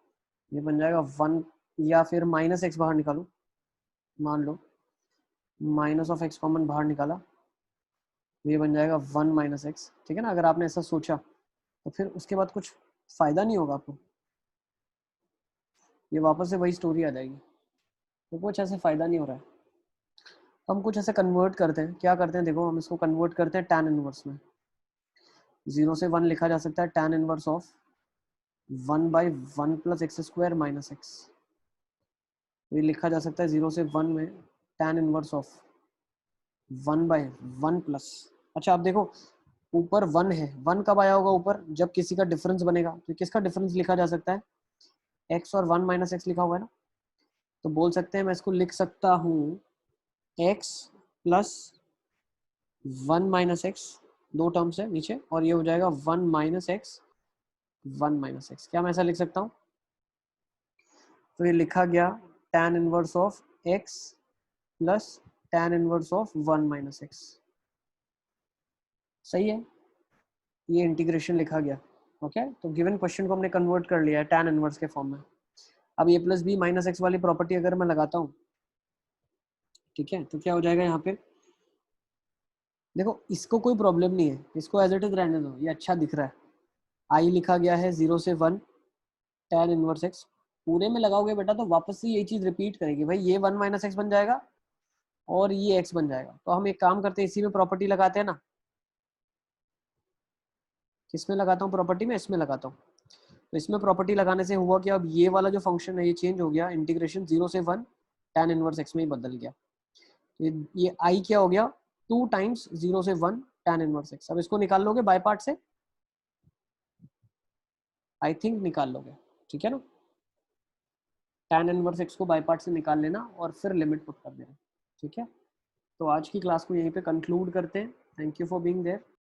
ये बन जाएगा 1, या फिर -x बाहर निकालूँ, मान लो -(x) कॉमन बाहर निकाला, ये बन जाएगा 1 - x। ठीक है ना, अगर आपने ऐसा सोचा तो फिर उसके बाद कुछ फायदा नहीं होगा आपको, ये वापस से वही स्टोरी आ जाएगी, तो कुछ ऐसे फायदा नहीं हो रहा है। तो हम कुछ ऐसे कन्वर्ट करते हैं, क्या करते हैं, देखो हम इसको कन्वर्ट करते हैं tan इनवर्स में। 0 से 1 लिखा जा सकता है tan inverse of 1/1 + x² - x। ये लिखा जा सकता है 0 से 1 में tan इनवर्स ऑफ 1/1 प्लस, अच्छा आप देखो ऊपर 1 है, 1 कब आया होगा ऊपर, जब किसी का डिफरेंस बनेगा, तो किसका डिफरेंस लिखा जा सकता है, x और 1 - x लिखा हुआ है ना, तो बोल सकते हैं मैं इसको लिख सकता हूँ x + 1 - x, दो टर्म्स है नीचे, और ये हो जाएगा 1 - x 1 - x। क्या मैं ऐसा लिख सकता हूँ, तो ये लिखा गया tan inverse of x + tan inverse of 1 - x। सही है, ये इंटीग्रेशन लिखा गया। ओके, तो गिवन क्वेश्चन को हमने कन्वर्ट कर लिया है tan इनवर्स के फॉर्म में। अब a + b - x वाली प्रॉपर्टी अगर मैं लगाता हूँ, ठीक है, तो क्या हो जाएगा यहाँ पे, देखो इसको कोई प्रॉब्लम नहीं है, इसको एज इट इज रहने दो, ये अच्छा दिख रहा है। i लिखा गया है 0 से 1 tan इनवर्स x, पूरे में लगाओगे बेटा तो वापस से यही चीज रिपीट करेगी भाई, ये 1 - x बन जाएगा और ये x बन जाएगा। तो हम एक काम करते हैं, इसी में प्रॉपर्टी लगाते हैं ना, किसमें लगाता हूँ प्रॉपर्टी में, इसमें लगाता हूँ। तो इसमें प्रॉपर्टी लगाने से हुआ कि अब ये वाला जो फंक्शन है ये चेंज हो गया, इंटीग्रेशन 0 से 1 tan इनवर्स x में ही बदल गया। तो ये i क्या हो गया, 2 टाइम्स 0 से 1 tan इनवर्स x। अब इसको निकाल लोगे बाय पार्ट से, आई थिंक निकाल लोगे, ठीक है ना, tan इनवर्स x को बाय पार्ट से निकाल लेना और फिर लिमिट पुट कर देना। ठीक है, तो आज की क्लास को यहीं पे कंक्लूड करते हैं। Thank you for being there.